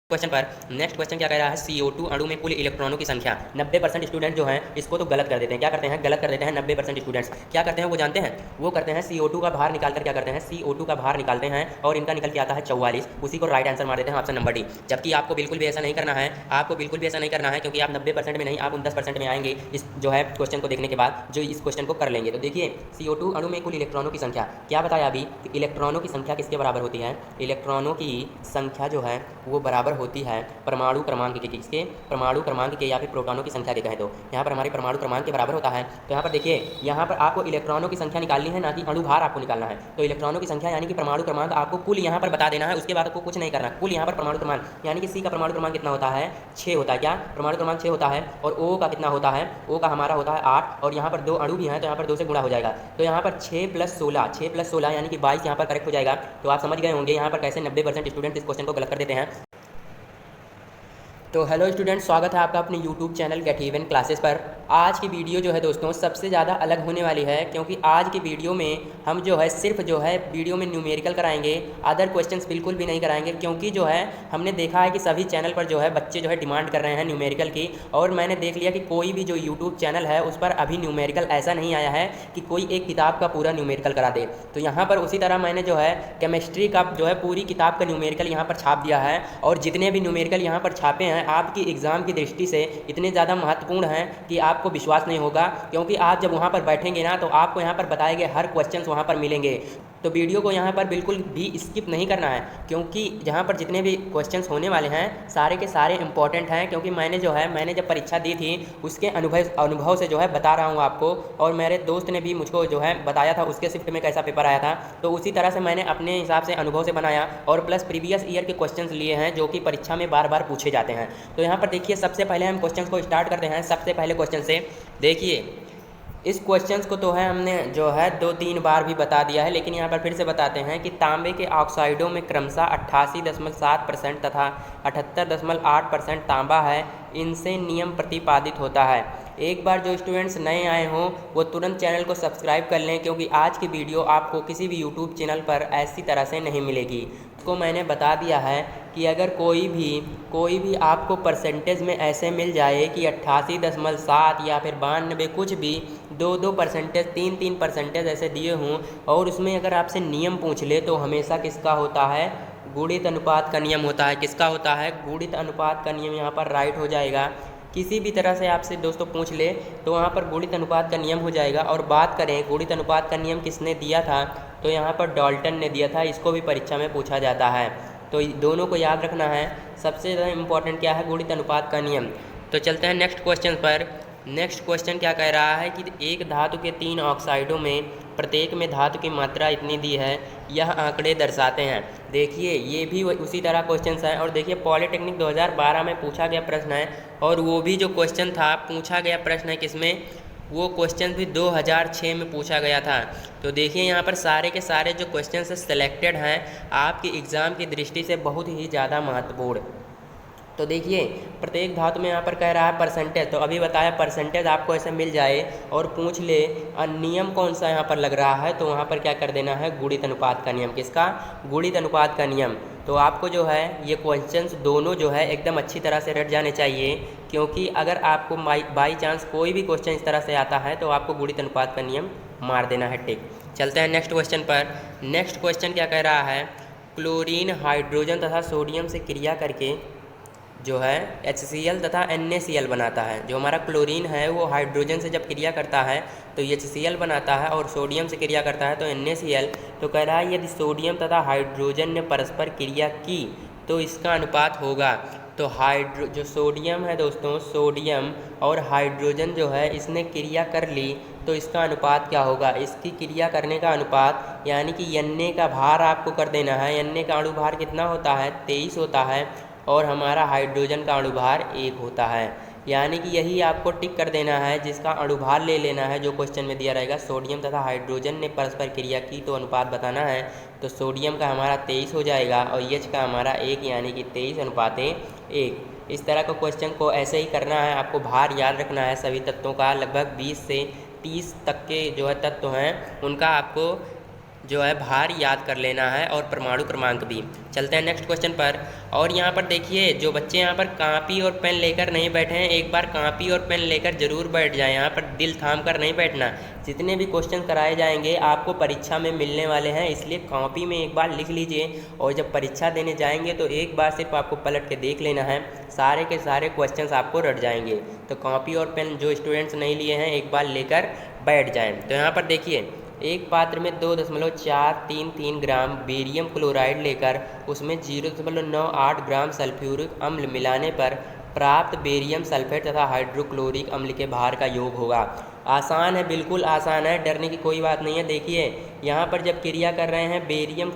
Question पर next question क्या कह रहा है, CO2 अणु में कुल इलेक्ट्रॉनों की संख्या। 90% स्टूडेंट जो हैं इसको तो गलत कर देते हैं। क्या करते हैं? गलत कर देते हैं। 90% स्टूडेंट्स क्या करते हैं वो जानते हैं? वो करते हैं CO2 का भार निकाल कर क्या करते हैं, CO2 का भार निकालते हैं और इनका निकल के आता है 44। उसी को राइट आंसर मार देते हैं, ऑप्शन नंबर डी। जबकि आपको बिल्कुल भी ऐसा नहीं करना है, आपको बिल्कुल भी ऐसा नहीं करना है, क्योंकि आप 90% में नहीं, आप 10% में आएंगे इस जो है क्वेश्चन को देखने के बाद, जो इस क्वेश्चन को कर लेंगे। तो देखिए, CO2 अणु में कुल इलेक्ट्रॉनों की संख्या क्या बताया अभी, इलेक्ट्रॉनों की संख्या किसके बराबर होती है? इलेक्ट्रॉनों की संख्या जो है वो बराबर होती है परमाणु क्रमांक के। किसके? परमाणु क्रमांक के, या फिर प्रोटॉनों की संख्या के कहें तो यहाँ पर हमारे परमाणु क्रमांक के बराबर होता है। तो यहाँ पर देखिए, यहाँ पर आपको इलेक्ट्रॉनों की संख्या निकालनी है, ना कि अणु भार आपको निकालना है। तो इलेक्ट्रॉनों की संख्या यानी कि परमाणु क्रमांक आपको कुल यहाँ पर बता देना है, उसके बाद आपको कुछ नहीं करना। कुल यहाँ पर परमाणु क्रमांक यानी कि सी का परमाणु क्रमांक कितना होता है? 6 होता है। क्या परमाणु क्रमांक 6 होता है? और ओ का कितना होता है? ओ का हमारा होता है 8, और यहाँ पर 2 अणु भी हैं तो यहाँ पर 2 से गुणा हो जाएगा। तो यहाँ पर 6 + 16, 6 + 16 यानी कि 22 यहाँ पर करेक्ट हो जाएगा। तो आप समझ गए होंगे यहाँ पर कैसे 90% स्टूडेंट इस क्वेश्चन को गलत कर देते हैं। तो हेलो स्टूडेंट, स्वागत है आपका अपने YouTube channel get even classes पर। आज की वीडियो जो है दोस्तों सबसे ज़्यादा अलग होने वाली है, क्योंकि आज की वीडियो में हम जो है सिर्फ जो है वीडियो में न्यूमेरिकल कराएंगे, अदर क्वेश्चंस बिल्कुल भी नहीं कराएंगे। क्योंकि जो है हमने देखा है कि सभी चैनल पर जो है बच्चे जो है डिमांड कर रहे हैं न्यूमेरिकल की, और मैंने देख लिया कि कोई भी जो यूट्यूब चैनल है उस पर अभी न्यूमेरिकल ऐसा नहीं आया है कि कोई एक किताब का पूरा न्यूमेरिकल करा दे। तो यहाँ पर उसी तरह मैंने जो है केमिस्ट्री का जो है पूरी किताब का न्यूमेरिकल यहाँ पर छाप दिया है, और जितने भी न्यूमेरिकल यहाँ पर छापे हैं आपकी एग्ज़ाम की दृष्टि से इतने ज़्यादा महत्वपूर्ण हैं कि आपको विश्वास नहीं होगा। क्योंकि आप जब वहाँ पर बैठेंगे ना तो आपको यहाँ पर बताए गए हर क्वेश्चंस वहाँ पर मिलेंगे। तो वीडियो को यहाँ पर बिल्कुल भी स्किप नहीं करना है, क्योंकि यहाँ पर जितने भी क्वेश्चंस होने वाले हैं सारे के सारे इंपॉर्टेंट हैं। क्योंकि मैंने जब परीक्षा दी थी उसके अनुभव से जो है बता रहा हूँ आपको, और मेरे दोस्त ने भी मुझको जो है बताया था उसके शिफ्ट में कैसा पेपर आया था। तो उसी तरह से मैंने अपने हिसाब से अनुभव से बनाया, और प्लस प्रीवियस ईयर के क्वेश्चंस लिए हैं जो कि परीक्षा में बार बार पूछे जाते हैं। तो यहाँ पर देखिए, सबसे पहले हम क्वेश्चंस को स्टार्ट करते हैं। सबसे पहले क्वेश्चन से देखिए, इस क्वेश्चंस को तो है हमने जो है 2-3 बार भी बता दिया है, लेकिन यहाँ पर फिर से बताते हैं कि तांबे के ऑक्साइडों में क्रमशः 88.7% तथा 78.8% तांबा है। इनसे नियम प्रतिपादित होता है। एक बार जो स्टूडेंट्स नए आए हों वो तुरंत चैनल को सब्सक्राइब कर लें, क्योंकि आज की वीडियो आपको किसी भी यूट्यूब चैनल पर ऐसी तरह से नहीं मिलेगी। उसको मैंने बता दिया है कि अगर कोई भी आपको परसेंटेज में ऐसे मिल जाए कि 88.7 या फिर 92, कुछ भी 2-2 परसेंटेज, 3-3 परसेंटेज ऐसे दिए हों, और उसमें अगर आपसे नियम पूछ ले तो हमेशा किसका होता है? गुणित अनुपात का नियम होता है। किसका होता है? गुणित अनुपात का नियम यहाँ पर राइट हो जाएगा। किसी भी तरह से आपसे दोस्तों पूछ ले तो वहाँ पर गुणित अनुपात का नियम हो जाएगा। और बात करें गुणित अनुपात का नियम किसने दिया था, तो यहाँ पर डाल्टन ने दिया था। इसको भी परीक्षा में पूछा जाता है, तो दोनों को याद रखना है। सबसे ज़्यादा इंपॉर्टेंट क्या है? गुणित अनुपात का नियम। तो चलते हैं नेक्स्ट क्वेश्चन पर। नेक्स्ट क्वेश्चन क्या कह रहा है कि एक धातु के 3 ऑक्साइडों में प्रत्येक में धातु की मात्रा इतनी दी है, यह आंकड़े दर्शाते हैं। देखिए, ये भी उसी तरह क्वेश्चन है। और देखिए, पॉलिटेक्निक 2012 में पूछा गया प्रश्न है, और वो भी जो क्वेश्चन था पूछा गया प्रश्न है किसमें? वो क्वेश्चन भी 2006 में पूछा गया था। तो देखिए, यहाँ पर सारे के सारे जो क्वेश्चन सेलेक्टेड हैं आपकी एग्ज़ाम की दृष्टि से बहुत ही ज़्यादा महत्वपूर्ण। तो देखिए, प्रत्येक धातु में यहाँ पर कह रहा है परसेंटेज, तो अभी बताया परसेंटेज आपको ऐसे मिल जाए और पूछ ले नियम कौन सा यहाँ पर लग रहा है, तो वहाँ पर क्या कर देना है? गुणित अनुपात का नियम। किसका? गुणित अनुपात का नियम। तो आपको जो है ये क्वेश्चंस दोनों जो है एकदम अच्छी तरह से रट जाने चाहिए, क्योंकि अगर आपको बाई चांस कोई भी क्वेश्चन इस तरह से आता है तो आपको गुणित अनुपात का नियम मार देना है। ठीक, चलते हैं नेक्स्ट क्वेश्चन पर। नेक्स्ट क्वेश्चन क्या कह रहा है? क्लोरीन हाइड्रोजन तथा सोडियम से क्रिया करके जो है HCl तथा NaCl बनाता है। जो हमारा क्लोरीन है वो हाइड्रोजन से जब क्रिया करता है तो HCl बनाता है, और सोडियम से क्रिया करता है तो NaCl। तो कह रहा है यदि सोडियम तथा हाइड्रोजन ने परस्पर क्रिया की तो इसका अनुपात होगा। तो जो सोडियम है दोस्तों, सोडियम और हाइड्रोजन जो है इसने क्रिया कर ली तो इसका अनुपात क्या होगा? इसकी क्रिया करने का अनुपात यानी कि Na का भार आपको कर देना है। Na का अणु भार कितना होता है? 23 होता है, और हमारा हाइड्रोजन का अणुभार 1 होता है। यानी कि यही आपको टिक कर देना है, जिसका अणुभार ले लेना है जो क्वेश्चन में दिया रहेगा। सोडियम तथा हाइड्रोजन ने परस्पर क्रिया की तो अनुपात बताना है। तो सोडियम का हमारा 23 हो जाएगा और H का हमारा 1, यानी कि 23:1। इस तरह का क्वेश्चन को ऐसे ही करना है। आपको भार याद रखना है सभी तत्वों का। लगभग 20 से 30 तक के जो है तत्व हैं उनका आपको जो है भार याद कर लेना है और परमाणु क्रमांक भी। चलते हैं नेक्स्ट क्वेश्चन पर। और यहाँ पर देखिए जो बच्चे यहाँ पर कापी और पेन लेकर नहीं बैठे हैं, एक बार कापी और पेन लेकर जरूर बैठ जाएं। यहाँ पर दिल थाम कर नहीं बैठना। जितने भी क्वेश्चन कराए जाएंगे आपको परीक्षा में मिलने वाले हैं, इसलिए कॉपी में एक बार लिख लीजिए और जब परीक्षा देने जाएंगे तो एक बार सिर्फ आपको पलट के देख लेना है, सारे के सारे क्वेश्चन आपको रट जाएंगे। तो कॉपी और पेन जो स्टूडेंट्स नहीं लिए हैं एक बार लेकर बैठ जाएँ। तो यहाँ पर देखिए एक पात्र में 2.433 ग्राम बेरियम क्लोराइड लेकर उसमें 0.98 ग्राम सल्फ्यूरिक अम्ल मिलाने पर प्राप्त बेरियम सल्फेट तथा हाइड्रोक्लोरिक अम्ल के भार का योग होगा। आसान है, बिल्कुल आसान है, डरने की कोई बात नहीं है। देखिए यहाँ पर जब क्रिया कर रहे हैं बेरियम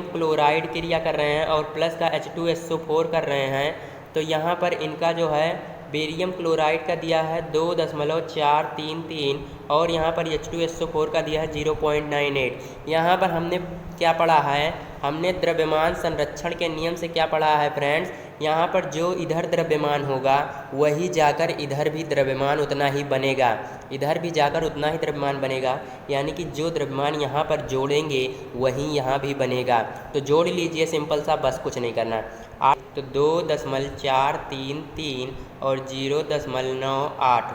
क्लोराइड क्रिया कर रहे हैं और प्लस का H2SO4 कर रहे हैं, तो यहाँ पर इनका जो है बेरियम क्लोराइड का दिया है 2.433 और यहाँ पर H2SO4 का दिया है 0.98। यहाँ पर हमने क्या पढ़ा है, हमने द्रव्यमान संरक्षण के नियम से क्या पढ़ा है फ्रेंड्स, यहाँ पर जो इधर द्रव्यमान होगा वही जाकर इधर भी द्रव्यमान उतना ही बनेगा, इधर भी जाकर उतना ही द्रव्यमान बनेगा, यानी कि जो द्रव्यमान यहाँ पर जोड़ेंगे वही यहाँ भी बनेगा। तो जोड़ लीजिए सिंपल सा, बस कुछ नहीं करना। तो 2.433 और 0.98,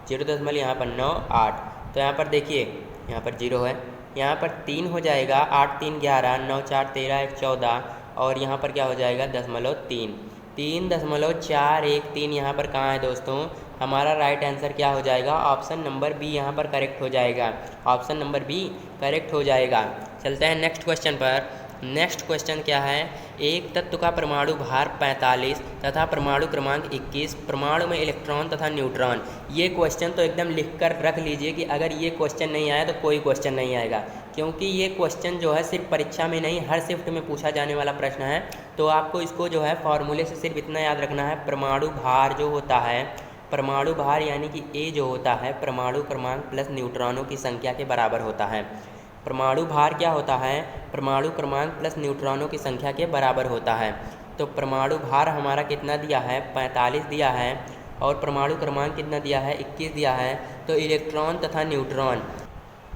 0. यहाँ पर 98, तो यहाँ पर देखिए यहाँ पर 0 है, यहाँ पर 3 हो जाएगा, 8 3 11, 9 4 13 1 14 और यहाँ पर क्या हो जाएगा 3.413। 3.413 यहाँ पर कहाँ है दोस्तों, हमारा राइट आंसर क्या हो जाएगा, ऑप्शन नंबर बी यहाँ पर करेक्ट हो जाएगा, ऑप्शन नंबर बी करेक्ट हो जाएगा। चलते हैं नेक्स्ट क्वेश्चन पर। नेक्स्ट क्वेश्चन क्या है, एक तत्व का परमाणु भार 45 तथा परमाणु क्रमांक 21, परमाणु में इलेक्ट्रॉन तथा न्यूट्रॉन। ये क्वेश्चन तो एकदम लिख कर रख लीजिए कि अगर ये क्वेश्चन नहीं आया तो कोई क्वेश्चन नहीं आएगा, क्योंकि ये क्वेश्चन जो है सिर्फ परीक्षा में नहीं हर शिफ्ट में पूछा जाने वाला प्रश्न है। तो आपको इसको जो है फॉर्मूले से सिर्फ इतना याद रखना है, परमाणु भार जो होता है, परमाणु भार यानी कि ए जो होता है परमाणु क्रमांक प्लस न्यूट्रॉनों की संख्या के बराबर होता है। परमाणु भार क्या होता है, परमाणु क्रमांक प्लस न्यूट्रॉनों की संख्या के बराबर होता है। तो परमाणु भार हमारा कितना दिया है, 45 दिया है और परमाणु क्रमांक कितना दिया है, 21 दिया है। तो इलेक्ट्रॉन तथा न्यूट्रॉन,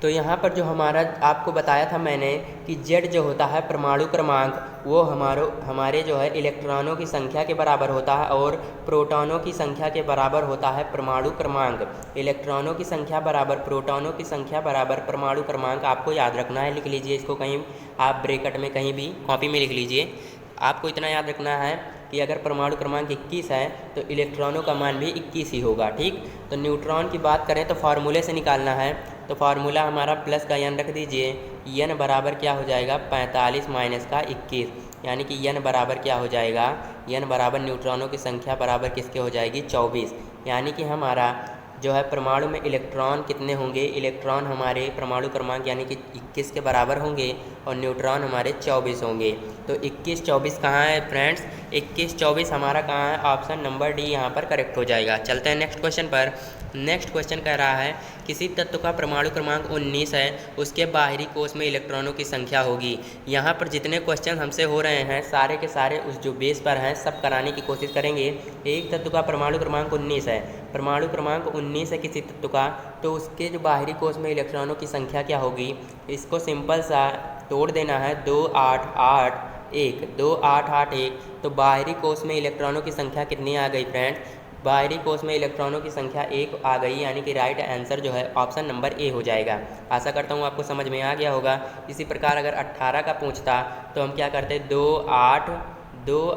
तो यहाँ पर जो हमारा आपको बताया था मैंने कि Z जो होता है परमाणु क्रमांक, वो हमारे जो है इलेक्ट्रॉनों की संख्या के बराबर होता है और प्रोटॉनों की संख्या के बराबर होता है परमाणु क्रमांक। इलेक्ट्रॉनों की संख्या बराबर प्रोटॉनों की संख्या बराबर परमाणु क्रमांक, आपको याद रखना है, लिख लीजिए इसको कहीं आप ब्रैकेट में कहीं भी कॉपी में लिख लीजिए। आपको इतना याद रखना है कि अगर परमाणु क्रमांक 21 है तो इलेक्ट्रॉनों का मान भी 21 ही होगा, ठीक। तो न्यूट्रॉन की बात करें तो फार्मूले से निकालना है, तो फार्मूला हमारा प्लस का n रख दीजिए, n बराबर क्या हो जाएगा 45 माइनस का 21, यानी कि n बराबर क्या हो जाएगा, n बराबर न्यूट्रॉनों की संख्या बराबर किसके हो जाएगी 24, यानी कि हमारा जो है परमाणु में इलेक्ट्रॉन कितने होंगे, इलेक्ट्रॉन हमारे परमाणु क्रमांक यानी कि 21 के बराबर होंगे और न्यूट्रॉन हमारे 24 होंगे। तो 21 24 कहाँ है फ्रेंड्स, 21 24 हमारा कहाँ है, ऑप्शन नंबर डी यहाँ पर करेक्ट हो जाएगा। चलते हैं नेक्स्ट क्वेश्चन पर। नेक्स्ट क्वेश्चन कह रहा है किसी तत्व का परमाणु क्रमांक 19 है, उसके बाहरी कोश में इलेक्ट्रॉनों की संख्या होगी। यहाँ पर जितने क्वेश्चन हमसे हो रहे हैं सारे के सारे उस जो बेस पर हैं सब कराने की कोशिश करेंगे। एक तत्व का परमाणु क्रमांक 19 है, परमाणु क्रमांक 19 है किसी तत्व का, तो उसके जो बाहरी कोश में इलेक्ट्रॉनों की संख्या क्या होगी, इसको सिंपल सा तोड़ देना है, 2 8 8 1, 2 8 8 1। तो बाहरी कोश में इलेक्ट्रॉनों की संख्या कितनी आ गई फ्रेंड्स, बाहरी कोश में इलेक्ट्रॉनों की संख्या 1 आ गई, यानी कि राइट आंसर जो है ऑप्शन नंबर ए हो जाएगा। आशा करता हूँ आपको समझ में आ गया होगा। इसी प्रकार अगर 18 का पूछता तो हम क्या करते, 2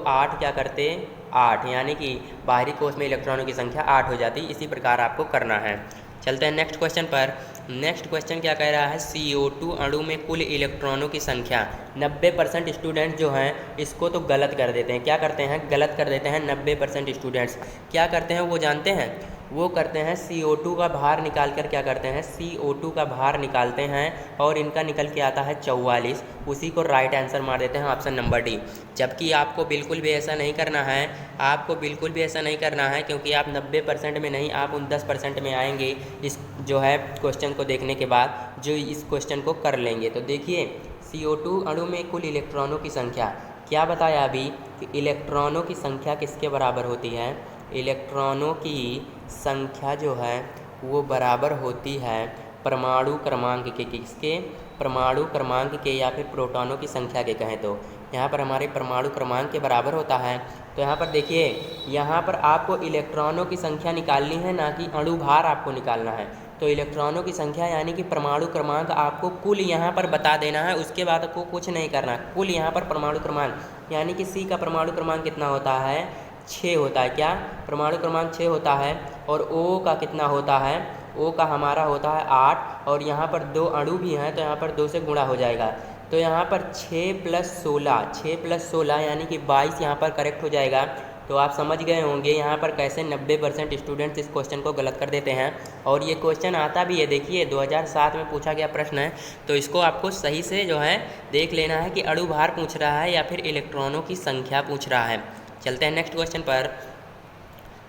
8 क्या करते 8, यानी कि बाहरी कोश में इलेक्ट्रॉनों की संख्या 8 हो जाती। इसी प्रकार आपको करना है। चलते हैं नेक्स्ट क्वेश्चन पर। नेक्स्ट क्वेश्चन क्या कह रहा है, CO2 अणु में कुल इलेक्ट्रॉनों की संख्या। 90% स्टूडेंट्स जो हैं इसको तो गलत कर देते हैं, क्या करते हैं, गलत कर देते हैं। 90% स्टूडेंट्स क्या करते हैं वो जानते हैं, वो करते हैं CO2 का भार निकाल कर क्या करते हैं, CO2 का भार निकालते हैं और इनका निकल के आता है 44, उसी को राइट आंसर मार देते हैं ऑप्शन नंबर डी। जबकि आपको बिल्कुल भी ऐसा नहीं करना है, आपको बिल्कुल भी ऐसा नहीं करना है, क्योंकि आप 90% में नहीं, आप उन 10% में आएंगे इस जो है क्वेश्चन को देखने के बाद, जो इस क्वेश्चन को कर लेंगे। तो देखिए CO2 अणु में कुल इलेक्ट्रॉनों की संख्या क्या बताया अभी कि इलेक्ट्रॉनों की संख्या किसके बराबर होती है, इलेक्ट्रॉनों की संख्या जो है वो बराबर होती है परमाणु क्रमांक के, किसके, परमाणु क्रमांक के या फिर प्रोटॉनों की संख्या के कहें तो यहाँ पर हमारे परमाणु क्रमांक के बराबर होता है। तो यहाँ पर देखिए, यहाँ पर आपको इलेक्ट्रॉनों की संख्या निकालनी है, ना कि अणु भार आपको निकालना है। तो इलेक्ट्रॉनों की संख्या यानी कि परमाणु क्रमांक आपको कुल यहाँ पर बता देना है, उसके बाद आपको कुछ नहीं करना। कुल यहाँ पर परमाणु क्रमांक यानी कि C का परमाणु क्रमांक कितना होता है, 6 होता है। क्या, परमाणु क्रमांक 6 होता है। और O का कितना होता है, O का हमारा होता है 8, और यहाँ पर 2 अणु भी हैं तो यहाँ पर 2 से गुणा हो जाएगा। तो यहाँ पर 6 + 16, 6 + 16 यानी कि 22 यहाँ पर करेक्ट हो जाएगा। तो आप समझ गए होंगे यहाँ पर कैसे 90% स्टूडेंट्स इस क्वेश्चन को गलत कर देते हैं। और ये क्वेश्चन आता भी है, देखिए 2007 में पूछा गया प्रश्न है। तो इसको आपको सही से जो है देख लेना है कि अणु भार पूछ रहा है या फिर इलेक्ट्रॉनों की संख्या पूछ रहा है। चलते हैं नेक्स्ट क्वेश्चन पर।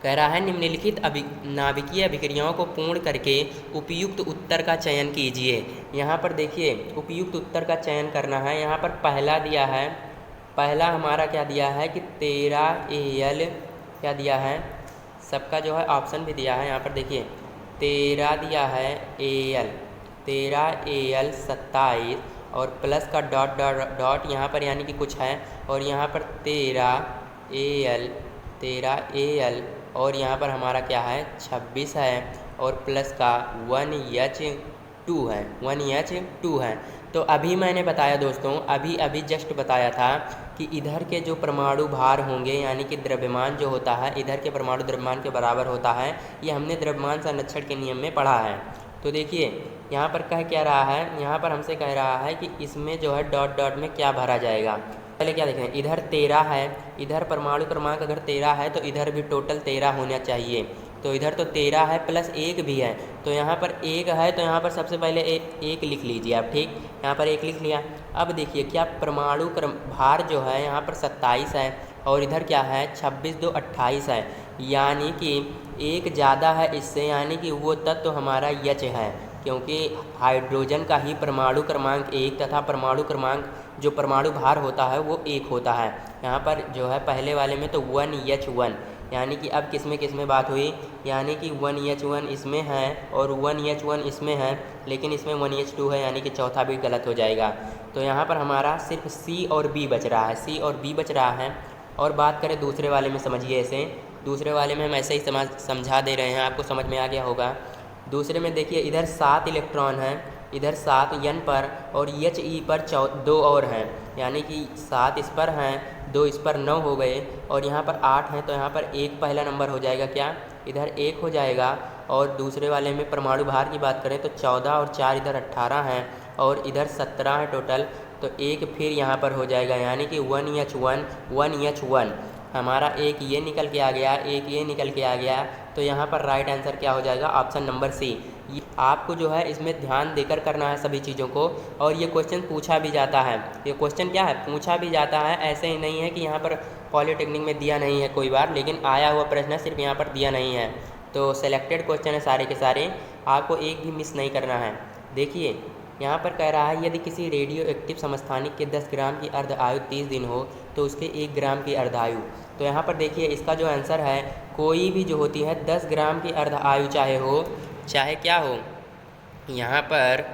कह रहा है निम्नलिखित नाभिकीय अभिक्रियाओं को पूर्ण करके उपयुक्त उत्तर का चयन कीजिए। यहाँ पर देखिए उपयुक्त उत्तर का चयन करना है। यहाँ पर पहला दिया है, पहला हमारा क्या दिया है कि 13 AL क्या दिया है, सबका जो है ऑप्शन भी दिया है। यहाँ पर देखिए 13 दिया है AL, 13 AL 27 और प्लस का डॉट डॉट डॉट यहाँ पर यानी कि कुछ है, और यहाँ पर 13 AL और यहाँ पर हमारा क्या है 26 है, और प्लस का 1H2 है, 1H2 है। तो अभी मैंने बताया दोस्तों, अभी जस्ट बताया था कि इधर के जो परमाणु भार होंगे यानी कि द्रव्यमान जो होता है इधर के परमाणु द्रव्यमान के बराबर होता है। ये हमने द्रव्यमान संरक्षण के नियम में पढ़ा है। तो देखिए यहाँ पर कह क्या रहा है, यहाँ पर हमसे कह रहा है कि इसमें जो है डॉट डॉट में क्या भरा जाएगा। पहले क्या देखें, इधर 13 है, इधर परमाणु क्रमांक अगर 13 है तो इधर भी टोटल 13 होना चाहिए। तो इधर तो 13 है प्लस 1 भी है, तो यहाँ पर 1 है तो यहाँ पर सबसे पहले एक लिख लीजिए आप, ठीक। यहाँ पर 1 लिख लिया। अब देखिए क्या परमाणु भार जो है यहाँ पर 27 है और इधर क्या है 26 2 28 है, यानी कि 1 ज़्यादा है इससे, यानी कि वो तत्व हमारा H है, क्योंकि हाइड्रोजन का ही परमाणु क्रमांक 1 तथा परमाणु क्रमांक जो परमाणु भार होता है वो 1 होता है। यहाँ पर जो है पहले वाले में तो 1H1, यानी कि अब किस में बात हुई, यानी कि 1H1 इसमें है और 1H1 इसमें है, लेकिन इसमें 1H2 है, यानी कि चौथा भी गलत हो जाएगा। तो यहाँ पर हमारा सिर्फ C और B बच रहा है, C और B बच रहा है। और बात करें दूसरे वाले में, समझिए ऐसे, दूसरे वाले में हम ऐसे ही समझा दे रहे हैं, आपको समझ में आ गया होगा। दूसरे में देखिए इधर 7 इलेक्ट्रॉन हैं, इधर 7 N पर और HE पर 2 और हैं, यानी कि 7 इस पर हैं, 2 इस पर 9 हो गए, और यहाँ पर 8 हैं। तो यहाँ पर 1 पहला नंबर हो जाएगा, क्या इधर 1 हो जाएगा। और दूसरे वाले में परमाणु भार की बात करें तो 14 और 4 इधर 18 हैं और इधर 17 है टोटल, तो 1 फिर यहाँ पर हो जाएगा, यानी कि 1H1 हमारा, एक ये निकल के आ गया, एक ये निकल के आ गया। तो यहाँ पर राइट आंसर क्या हो जाएगा, ऑप्शन नंबर C। आपको जो है इसमें ध्यान देकर करना है सभी चीज़ों को। और ये क्वेश्चन पूछा भी जाता है, ये क्वेश्चन क्या है, पूछा भी जाता है, ऐसे ही नहीं है कि यहाँ पर पॉलिटेक्निक में दिया नहीं है कोई बार, लेकिन आया हुआ प्रश्न सिर्फ यहाँ पर दिया नहीं है। तो सेलेक्टेड क्वेश्चन है सारे के सारे, आपको एक भी मिस नहीं करना है। देखिए यहाँ पर कह रहा है यदि किसी रेडियो एक्टिव समस्थानिक के 10 ग्राम की अर्ध आयु 30 दिन हो तो उसके 1 ग्राम की अर्ध आयु। तो यहाँ पर देखिए इसका जो आंसर है, कोई भी जो होती है 10 ग्राम की अर्ध आयु चाहे हो, चाहे क्या हो, यहाँ पर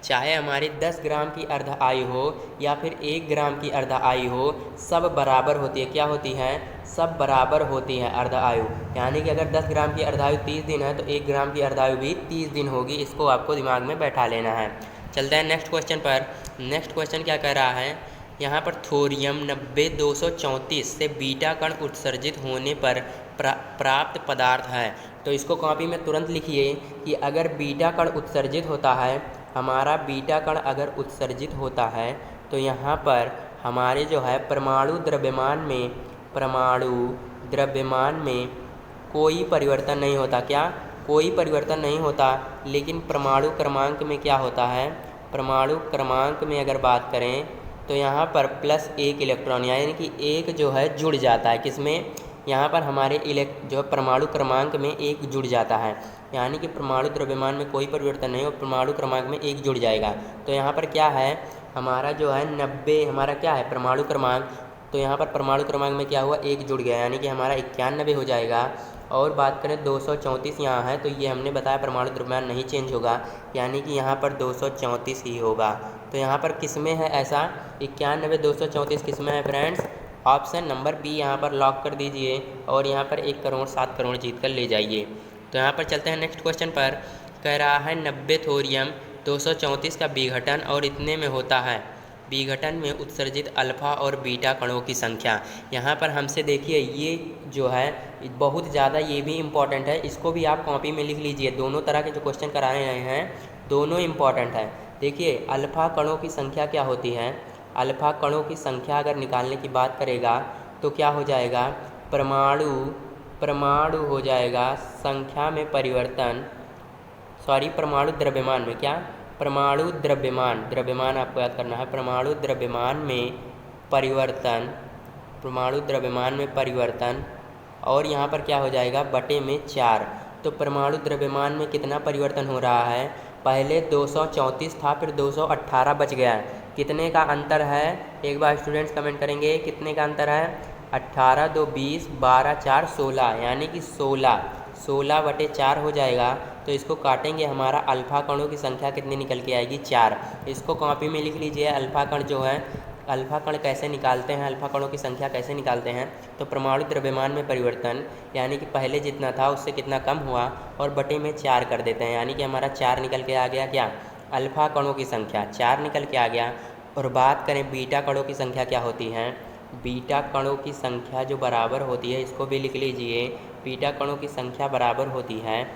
चाहे हमारी 10 ग्राम की अर्ध आयु हो या फिर 1 ग्राम की अर्ध आयु हो, सब बराबर होती है। क्या होती है, सब बराबर होती है अर्ध आयु। यानी कि अगर 10 ग्राम की अर्ध आयु 30 दिन है तो 1 ग्राम की अर्ध आयु भी 30 दिन होगी। इसको आपको दिमाग में बैठा लेना है। चलते हैं नेक्स्ट क्वेश्चन पर। नेक्स्ट क्वेश्चन क्या कह रहा है, यहाँ पर थोरियम 90234 से बीटा कण उत्सर्जित होने पर प्राप्त पदार्थ है। तो इसको कॉपी में तुरंत लिखिए कि अगर बीटा कण उत्सर्जित होता है, हमारा बीटा कण अगर उत्सर्जित होता है तो यहाँ पर हमारे जो है परमाणु द्रव्यमान में कोई परिवर्तन नहीं होता। क्या, कोई परिवर्तन नहीं होता, लेकिन परमाणु क्रमांक में क्या होता है, परमाणु क्रमांक में अगर बात करें तो यहाँ पर +1 इलेक्ट्रॉन, यानी कि 1 जो है जुड़ जाता है, किसमें, यहाँ पर हमारे जो परमाणु क्रमांक में 1 जुड़ जाता है। यानी कि परमाणु द्रव्यमान में कोई परिवर्तन नहीं और परमाणु क्रमांक में 1 जुड़ जाएगा। तो यहाँ पर क्या है, हमारा जो है 90, हमारा क्या है परमाणु क्रमांक तो यहाँ पर परमाणु क्रमांक में क्या हुआ, 1 जुड़ गया, यानी कि हमारा 91 हो जाएगा। और बात करें 234 यहाँ है, तो ये हमने बताया परमाणु द्रव्यमान नहीं चेंज होगा, यानी कि यहाँ पर 234 ही होगा। तो यहाँ पर किस में है ऐसा, 91 234 किस में है फ्रेंड्स, ऑप्शन नंबर बी यहाँ पर लॉक कर दीजिए और यहाँ पर 1 करोड़ 7 करोड़ जीत कर ले जाइए। तो यहाँ पर चलते हैं नेक्स्ट क्वेश्चन पर। कह रहा है 90 थोरियम 234 का विघटन और इतने में होता है। विघटन में उत्सर्जित अल्फा और बीटा कणों की संख्या। यहाँ पर हमसे देखिए ये जो है बहुत ज़्यादा ये भी इम्पॉर्टेंट है, इसको भी आप कॉपी में लिख लीजिए। दोनों तरह के जो क्वेश्चन कराए गए हैं दोनों इम्पॉर्टेंट है। देखिए अल्फा कणों की संख्या क्या होती है, अल्फा कणों की संख्या अगर निकालने की बात करेगा तो क्या हो जाएगा, परमाणु हो जाएगा संख्या में परिवर्तन, परमाणु द्रव्यमान में क्या, परमाणु द्रव्यमान आपको याद करना है, परमाणु द्रव्यमान में परिवर्तन और यहाँ पर क्या हो जाएगा बटे में 4। तो परमाणु द्रव्यमान में कितना परिवर्तन हो रहा है, पहले 234 था फिर 218 बच गया, कितने का अंतर है, एक बार स्टूडेंट्स कमेंट करेंगे कितने का अंतर है, 18 2 20 12 4 16, यानी कि 16 बटे 4 हो जाएगा। तो इसको काटेंगे, हमारा अल्फा कणों की संख्या कितनी निकल के आएगी, 4। इसको कॉपी में लिख लीजिए। अल्फा कण जो है, अल्फा कण कैसे निकालते हैं, अल्फा कणों की संख्या कैसे निकालते हैं, तो परमाणु द्रव्यमान में परिवर्तन, यानी कि पहले जितना था उससे कितना कम हुआ और बटे में 4 कर देते हैं, यानी कि हमारा 4 निकल के आ गया, क्या, अल्फा कणों की संख्या 4 निकल के आ गया। और बात करें बीटा कणों की संख्या क्या होती है, बीटा कणों की संख्या जो बराबर होती है, इसको भी लिख लीजिए, बीटा कणों की संख्या बराबर होती है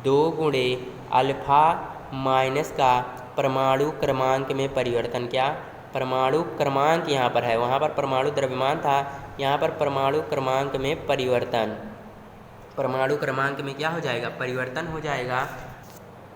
2 गुणे अल्फा माइनस का परमाणु क्रमांक में परिवर्तन, क्या, परमाणु क्रमांक यहाँ पर है, वहाँ पर परमाणु द्रव्यमान था, यहाँ पर परमाणु क्रमांक में परिवर्तन, परमाणु क्रमांक में क्या हो जाएगा, परिवर्तन हो जाएगा।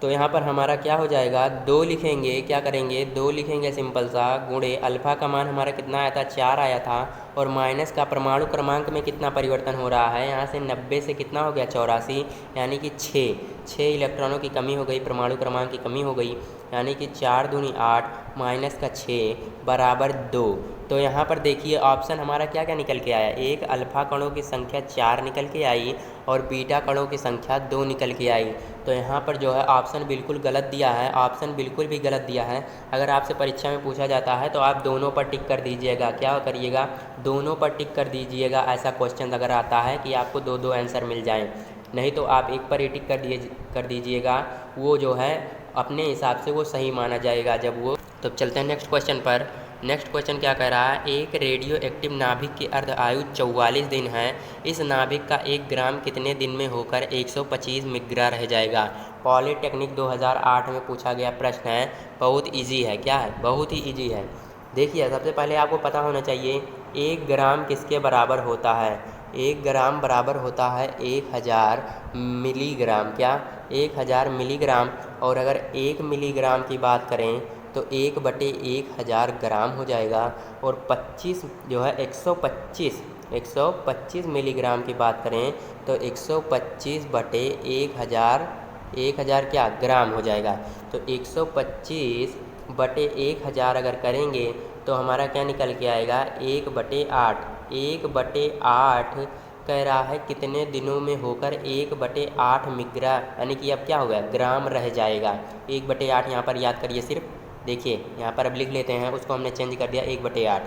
तो यहाँ पर हमारा क्या हो जाएगा, 2 लिखेंगे, क्या करेंगे 2 लिखेंगे सिंपल सा, गुणे अल्फा का मान हमारा कितना आया था, 4 आया था, और माइनस का परमाणु क्रमांक में कितना परिवर्तन हो रहा है, यहाँ से 90 से कितना हो गया 84, यानी कि 6 इलेक्ट्रॉनों की कमी हो गई, परमाणु क्रमांक की कमी हो गई, यानी कि 4 दूनी 8 माइनस का 6 बराबर 2। तो यहाँ पर देखिए ऑप्शन हमारा क्या क्या निकल के आया, एक अल्फा कणों की संख्या 4 निकल के आई और बीटा कणों की संख्या 2 निकल के आई। तो यहाँ पर जो है ऑप्शन बिल्कुल गलत दिया है, ऑप्शन बिल्कुल भी गलत दिया है। अगर आपसे परीक्षा में पूछा जाता है तो आप दोनों पर टिक कर दीजिएगा, क्या करिएगा, दोनों पर टिक कर दीजिएगा। ऐसा क्वेश्चन अगर आता है कि आपको 2 आंसर मिल जाएँ, नहीं तो आप एक पर ही टिक कर दीजिएगा, वो जो है अपने हिसाब से वो सही माना जाएगा जब वो। तो चलते हैं नेक्स्ट क्वेश्चन पर। नेक्स्ट क्वेश्चन क्या कह रहा है, एक रेडियो एक्टिव नाभिक की अर्ध आयु 44 दिन है, इस नाभिक का 1 ग्राम कितने दिन में होकर 125 मिलीग्राम रह जाएगा। पॉलीटेक्निक 2008 में पूछा गया प्रश्न है, बहुत इजी है, क्या है, बहुत ही इजी है। देखिए सबसे पहले आपको पता होना चाहिए 1 ग्राम किसके बराबर होता है, 1 ग्राम बराबर होता है 1000 मिलीग्राम, क्या, 1000 मिलीग्राम। और अगर 1 मिलीग्राम की बात करें तो 1/1000 ग्राम हो जाएगा, और 25 जो है 125 मिलीग्राम की बात करें तो 125/1000 क्या ग्राम हो जाएगा। तो 125/1000 अगर करेंगे तो हमारा क्या निकल के आएगा, 1/8 कह रहा है कितने दिनों में होकर 1/8 मिलीग्राम, यानी कि अब क्या होगा, ग्राम रह जाएगा। 1/8 यहाँ पर याद करिए सिर्फ, देखिए यहाँ पर अब लिख लेते हैं, उसको हमने चेंज कर दिया 1/8।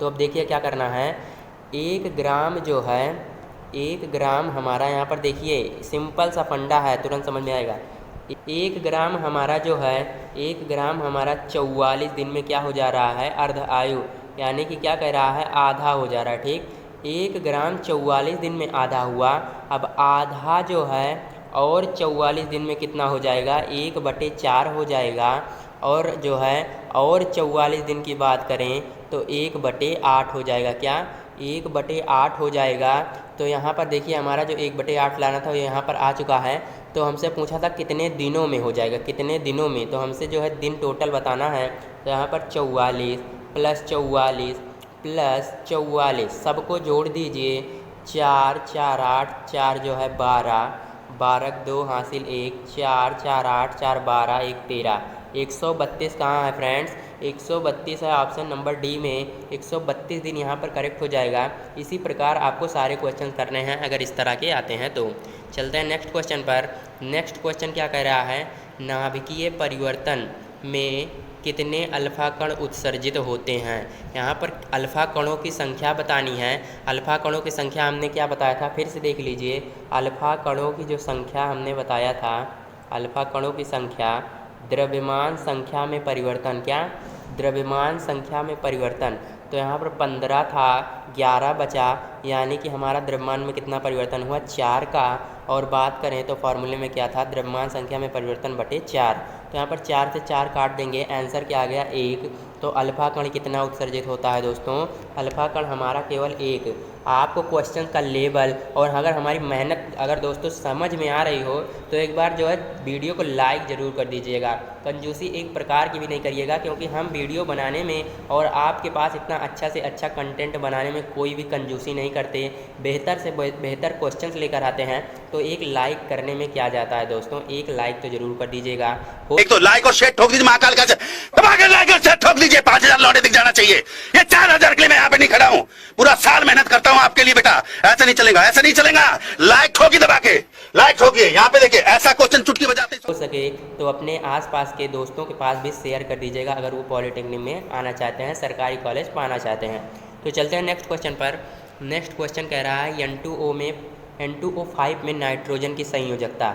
तो अब देखिए क्या करना है, 1 ग्राम जो है, 1 ग्राम हमारा यहाँ पर देखिए सिंपल सा फंडा है, तुरंत समझ में आएगा। 1 ग्राम हमारा जो है, 1 ग्राम हमारा 44 दिन में क्या हो जा रहा है, अर्ध आयु, यानी कि क्या कह रहा है, आधा हो जा रहा है, ठीक। 1 ग्राम 44 दिन में आधा हुआ, अब आधा जो है और 44 दिन में कितना हो जाएगा, 1/4 हो जाएगा, और जो है और 44 दिन की बात करें तो 1/8 हो जाएगा, क्या, 1/8 हो जाएगा। तो यहाँ पर देखिए हमारा जो 1/8 लाना था वो यहाँ पर आ चुका है। तो हमसे पूछा था कितने दिनों में हो जाएगा, कितने दिनों में, तो हमसे जो है दिन टोटल बताना है। तो यहाँ पर 44 + 44 + 44 सबको जोड़ दीजिए, 4 4 8 4 जो है 12 12 2 हासिल 1 4 4 8 4 12 1 13 132 कहाँ है फ्रेंड्स, 132 है ऑप्शन नंबर डी में 132 दिन यहाँ पर करेक्ट हो जाएगा। इसी प्रकार आपको सारे क्वेश्चन करने हैं अगर इस तरह के आते हैं तो। चलते हैं नेक्स्ट क्वेश्चन पर। नेक्स्ट क्वेश्चन क्या कह रहा है, नाभिकीय परिवर्तन में कितने अल्फा कण उत्सर्जित होते हैं। यहाँ पर अल्फा कणों की संख्या बतानी है। अल्फा कणों की संख्या हमने क्या बताया था, फिर से देख लीजिए। अल्फा कणों की जो संख्या हमने बताया था, अल्फा कणों की संख्या द्रव्यमान संख्या में परिवर्तन, क्या द्रव्यमान संख्या में परिवर्तन। तो यहाँ पर 15 था, 11 बचा, यानी कि हमारा द्रव्यमान में कितना परिवर्तन हुआ, 4 का। और बात करें तो फॉर्मूले में क्या था, द्रव्यमान संख्या में परिवर्तन बटे 4। तो यहाँ पर 4 से 4 काट देंगे, आंसर क्या आ गया 1। तो अल्फा कण कितना उत्सर्जित होता है दोस्तों, अल्फा कण हमारा केवल 1। आपको क्वेश्चन का लेवल और अगर हमारी मेहनत अगर दोस्तों समझ में आ रही हो तो एक बार जो है वीडियो को लाइक ज़रूर कर दीजिएगा। कंजूसी एक प्रकार की भी नहीं करिएगा, क्योंकि हम वीडियो बनाने में और आपके पास इतना अच्छा से अच्छा कंटेंट बनाने में कोई भी कंजूसी नहीं करते, बेहतर से बेहतर क्वेश्चंस लेकर आते हैं। तो एक लाइक करने में क्या जाता है दोस्तों, एक लाइक तो जरूर कर दीजिएगा। एक तो लाइक और शेयर ठोक दीजिए, महाकाल का लाइक और शेयर ठोक दीजिए। 5000 लौटे दिख जाना चाहिए। ये 4000 के लिए मैं यहाँ पे नहीं खड़ा हूँ, पूरा साल मेहनत करता हूँ आपके लिए बेटा। ऐसा नहीं चलेगा, ऐसा नहीं चलेगा। लाइक ठोकी दबा के, लाइक ठोकिए। यहाँ पे देखिए, ऐसा क्वेश्चन चुटकी बजाते हो सके तो अपने आसपास के दोस्तों के पास भी शेयर कर दीजिएगा, अगर वो पॉलिटेक्निक में आना चाहते हैं, सरकारी कॉलेज पाना चाहते हैं। तो चलते हैं नेक्स्ट क्वेश्चन पर। नेक्स्ट क्वेश्चन कह रहा है N2O5 में नाइट्रोजन की संयोजकता।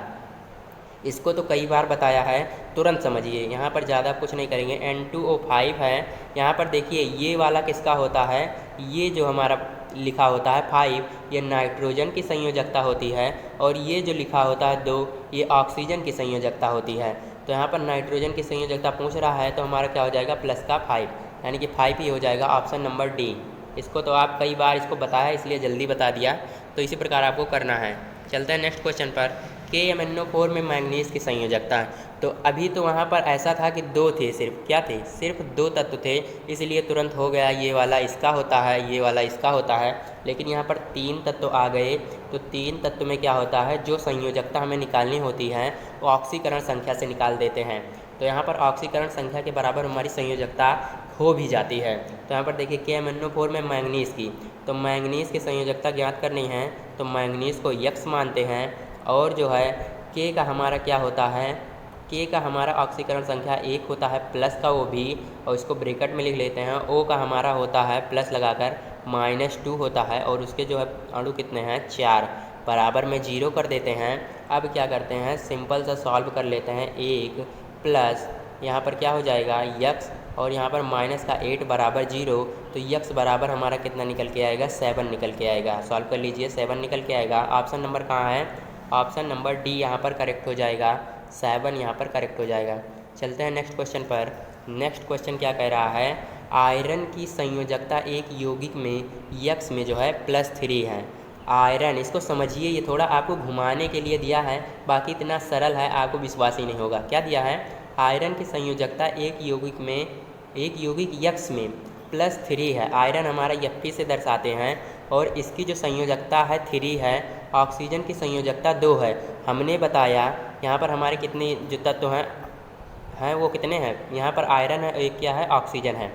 इसको तो कई बार बताया है, तुरंत समझिए, यहाँ पर ज़्यादा कुछ नहीं करेंगे। N2O5 है, यहाँ पर देखिए ये वाला किसका होता है, ये जो हमारा लिखा होता है 5, ये नाइट्रोजन की संयोजकता होती है। और ये जो लिखा होता है 2, ये ऑक्सीजन की संयोजकता होती है। तो यहाँ पर नाइट्रोजन की संयोजकता पूछ रहा है, तो हमारा क्या हो जाएगा, प्लस का 5, यानी कि 5 ही हो जाएगा ऑप्शन नंबर डी। इसको तो आप कई बार इसको बताया इसलिए जल्दी बता दिया, तो इसी प्रकार आपको करना है। चलते हैं नेक्स्ट क्वेश्चन पर। KMnO4 में मैंगनीज की संयोजकता। तो अभी तो वहाँ पर ऐसा था कि 2 थे, सिर्फ क्या थे, सिर्फ 2 तत्व थे, इसलिए तुरंत हो गया ये वाला इसका होता है, ये वाला इसका होता है। लेकिन यहाँ पर 3 तत्व आ गए, तो 3 तत्व में क्या होता है, जो संयोजकता हमें निकालनी होती है वो ऑक्सीकरण संख्या से निकाल देते हैं। तो यहाँ पर ऑक्सीकरण संख्या के बराबर हमारी संयोजकता हो भी जाती है। तो यहाँ पर देखिए KMnO4 में मैंगनीज की, तो मैंगनीज की संयोजकता ज्ञात करनी है, तो मैंगनीज को X मानते हैं। और जो है K का हमारा क्या होता है, K का हमारा ऑक्सीकरण संख्या 1 होता है, प्लस का वो भी, और इसको ब्रैकेट में लिख लेते हैं। O का हमारा होता है प्लस लगाकर -2 होता है, और उसके जो है अणु कितने हैं 4, बराबर में 0 कर देते हैं। अब क्या करते हैं, सिंपल सा सॉल्व कर लेते हैं। 1 प्लस यहाँ पर क्या हो जाएगा x, और यहाँ पर -8 बराबर 0, तो x बराबर हमारा कितना निकल के आएगा, 7 निकल के आएगा। सॉल्व कर लीजिए, 7 निकल के आएगा। ऑप्शन नंबर कहाँ है, ऑप्शन नंबर डी यहाँ पर करेक्ट हो जाएगा, 7 यहाँ पर करेक्ट हो जाएगा। चलते हैं नेक्स्ट क्वेश्चन पर। नेक्स्ट क्वेश्चन क्या कह रहा है, आयरन की संयोजकता एक यौगिक में X में जो है +3 है। आयरन, इसको समझिए, ये थोड़ा आपको घुमाने के लिए दिया है, बाकी इतना सरल है आपको विश्वास ही नहीं होगा। क्या दिया है, आयरन की संयोजकता एक यौगिक X में +3 है। आयरन हमारा Fe से दर्शाते हैं, और इसकी जो संयोजकता है 3 है। ऑक्सीजन की संयोजकता 2 है। हमने बताया यहाँ पर हमारे कितने जो तत्व हैं वो कितने हैं, यहाँ पर आयरन है, एक क्या है, ऑक्सीजन है।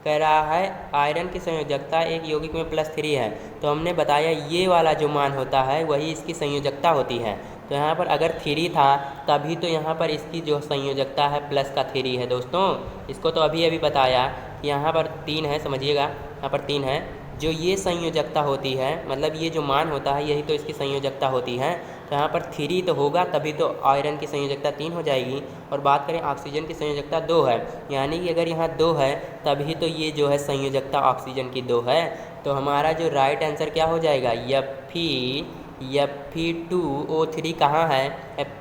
कह रहा है आयरन की संयोजकता एक यौगिक में +3 है, तो हमने बताया ये वाला जो मान होता है वही इसकी संयोजकता होती है। तो यहाँ पर अगर 3 था तभी तो यहाँ पर इसकी जो संयोजकता है प्लस का 3 है दोस्तों। इसको तो अभी बताया, यहाँ पर 3 है, समझिएगा, यहाँ पर 3 है। जो ये संयोजकता होती है, मतलब ये जो मान होता है यही तो इसकी संयोजकता होती है। तो यहाँ पर 3 तो होगा तभी तो आयरन की संयोजकता 3 हो जाएगी। और बात करें ऑक्सीजन की संयोजकता 2 है, यानी कि अगर यहाँ 2 है तभी तो ये जो है संयोजकता ऑक्सीजन की 2 है। तो हमारा जो राइट आंसर क्या हो जाएगा, Fe2O3 कहाँ है,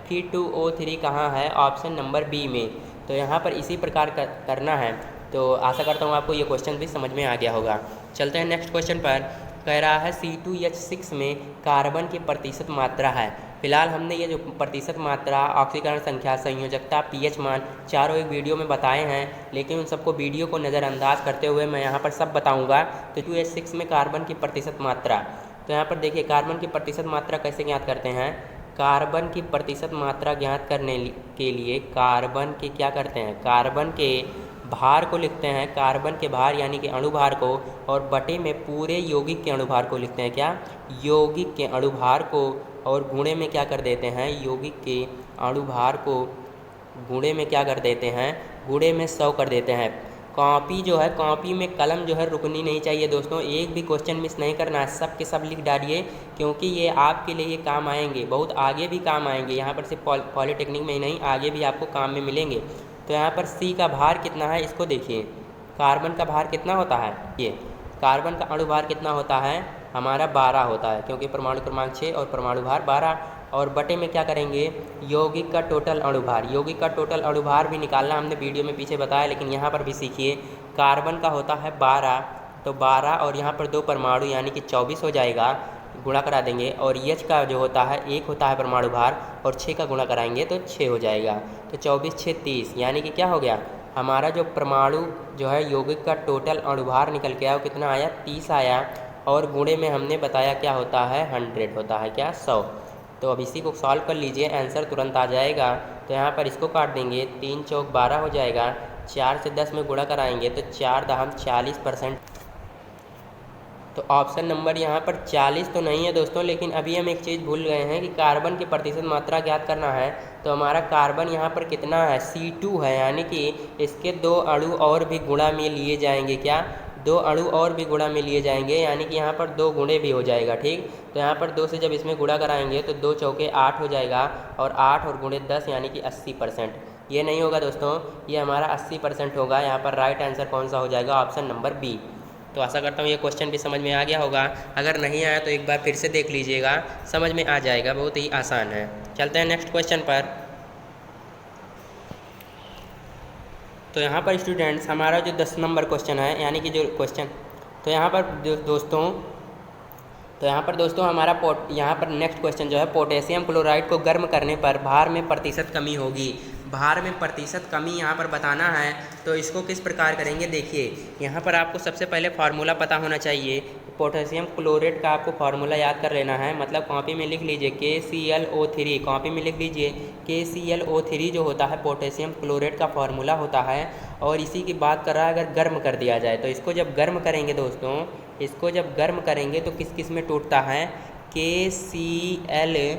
Fe2O3 कहाँ है, ऑप्शन नंबर बी में। तो यहाँ पर इसी प्रकार करना है। तो आशा करता हूँ आपको ये क्वेश्चन भी समझ में आ गया होगा। चलते हैं नेक्स्ट क्वेश्चन पर। कह रहा है C2H6 में कार्बन की प्रतिशत मात्रा है। फिलहाल हमने ये जो प्रतिशत मात्रा, ऑक्सीकरण संख्या, संयोजकता, pH मान चारों एक वीडियो में बताए हैं, लेकिन उन सबको वीडियो को नज़रअंदाज करते हुए मैं यहाँ पर सब बताऊँगा। तो C2H6 में कार्बन की प्रतिशत मात्रा, तो यहाँ पर देखिए कार्बन की प्रतिशत मात्रा कैसे ज्ञात करते हैं। कार्बन की प्रतिशत मात्रा ज्ञात करने के लिए कार्बन के क्या करते हैं, कार्बन के भार को लिखते हैं कार्बन के भार यानी कि अणुभार को, और बटे में पूरे यौगिक के अणुभार को लिखते हैं क्या, यौगिक के अणुभार को, और गुणे में क्या कर देते हैं, यौगिक के अणुभार को गुणे में क्या कर देते हैं, गुणे में 100 कर देते हैं। कॉपी जो है, कॉपी में कलम जो है रुकनी नहीं चाहिए दोस्तों, एक भी क्वेश्चन मिस नहीं करना है, सब के सब लिख डालिए, क्योंकि ये आपके लिए ये काम आएंगे, बहुत आगे भी काम आएंगे। यहाँ पर सिर्फ पॉलिटेक्निक में ही नहीं, आगे भी आपको काम में मिलेंगे। तो यहाँ पर सी का भार कितना है इसको देखिए, कार्बन का भार कितना होता है, ये कार्बन का अणुभार कितना होता है हमारा 12 होता है, क्योंकि परमाणु क्रमांक 6 और परमाणु भार 12। और बटे में क्या करेंगे, यौगिक का टोटल अणुभार, यौगिक का टोटल अणुभार भी निकालना हमने वीडियो में पीछे बताया, लेकिन यहाँ पर भी सीखिए। कार्बन का होता है 12, तो 12 और यहाँ पर 2 परमाणु यानी कि 24 हो जाएगा, गुणा करा देंगे। और एच का जो होता है 1 होता है परमाणु भार, और 6 का गुणा कराएंगे तो 6 हो जाएगा। तो 24 6 30, यानी कि क्या हो गया, हमारा जो परमाणु जो है यौगिक का टोटल अणुभार निकल के आया वो कितना आया, 30 आया। और गुणे में हमने बताया क्या होता है, 100 होता है क्या, 100। तो अब इसी को सॉल्व कर लीजिए, आंसर तुरंत आ जाएगा। तो यहाँ पर इसको काट देंगे, 3 चौक 12 हो जाएगा, 4 से 10 में गुणा कराएंगे तो 4 दहम 40%। तो ऑप्शन नंबर यहाँ पर 40 तो नहीं है दोस्तों, लेकिन अभी हम एक चीज़ भूल गए हैं कि कार्बन की प्रतिशत मात्रा ज्ञात करना है। तो हमारा कार्बन यहाँ पर कितना है, C2 है, यानी कि इसके 2 अणु और भी गुणा में लिए जाएंगे, क्या, 2 अणु और भी गुणा में लिए जाएंगे, यानी कि यहाँ पर 2 गुणे भी हो जाएगा, ठीक। तो यहाँ पर 2 से जब इसमें गुणा कराएंगे तो 2 चौके 8 हो जाएगा, और 8 और गुणे 10 यानी कि 80%। ये नहीं होगा दोस्तों, ये हमारा 80% होगा। यहाँ पर राइट आंसर कौन सा हो जाएगा, ऑप्शन नंबर बी। तो आशा करता हूँ ये क्वेश्चन भी समझ में आ गया होगा, अगर नहीं आया तो एक बार फिर से देख लीजिएगा, समझ में आ जाएगा, बहुत ही आसान है। चलते हैं नेक्स्ट क्वेश्चन पर। तो यहाँ पर स्टूडेंट्स हमारा जो 10 नंबर क्वेश्चन है, यानी कि जो क्वेश्चन, तो यहाँ पर दोस्तों हमारा यहाँ पर नेक्स्ट क्वेश्चन जो है, पोटेशियम क्लोराइड को गर्म करने पर भार में प्रतिशत कमी होगी। भार में प्रतिशत कमी यहाँ पर बताना है, तो इसको किस प्रकार करेंगे, देखिए यहाँ पर आपको सबसे पहले फार्मूला पता होना चाहिए। पोटेशियम क्लोराइड का आपको फार्मूला याद कर लेना है, मतलब कॉपी में लिख लीजिए KClO3, कॉपी में लिख लीजिए KClO3 जो होता है पोटेशियम क्लोराइड का फार्मूला होता है। और इसी की बात कर रहा है अगर गर्म कर दिया जाए, तो इसको जब गर्म करेंगे दोस्तों, इसको जब गर्म करेंगे तो किस किस में टूटता है, KClO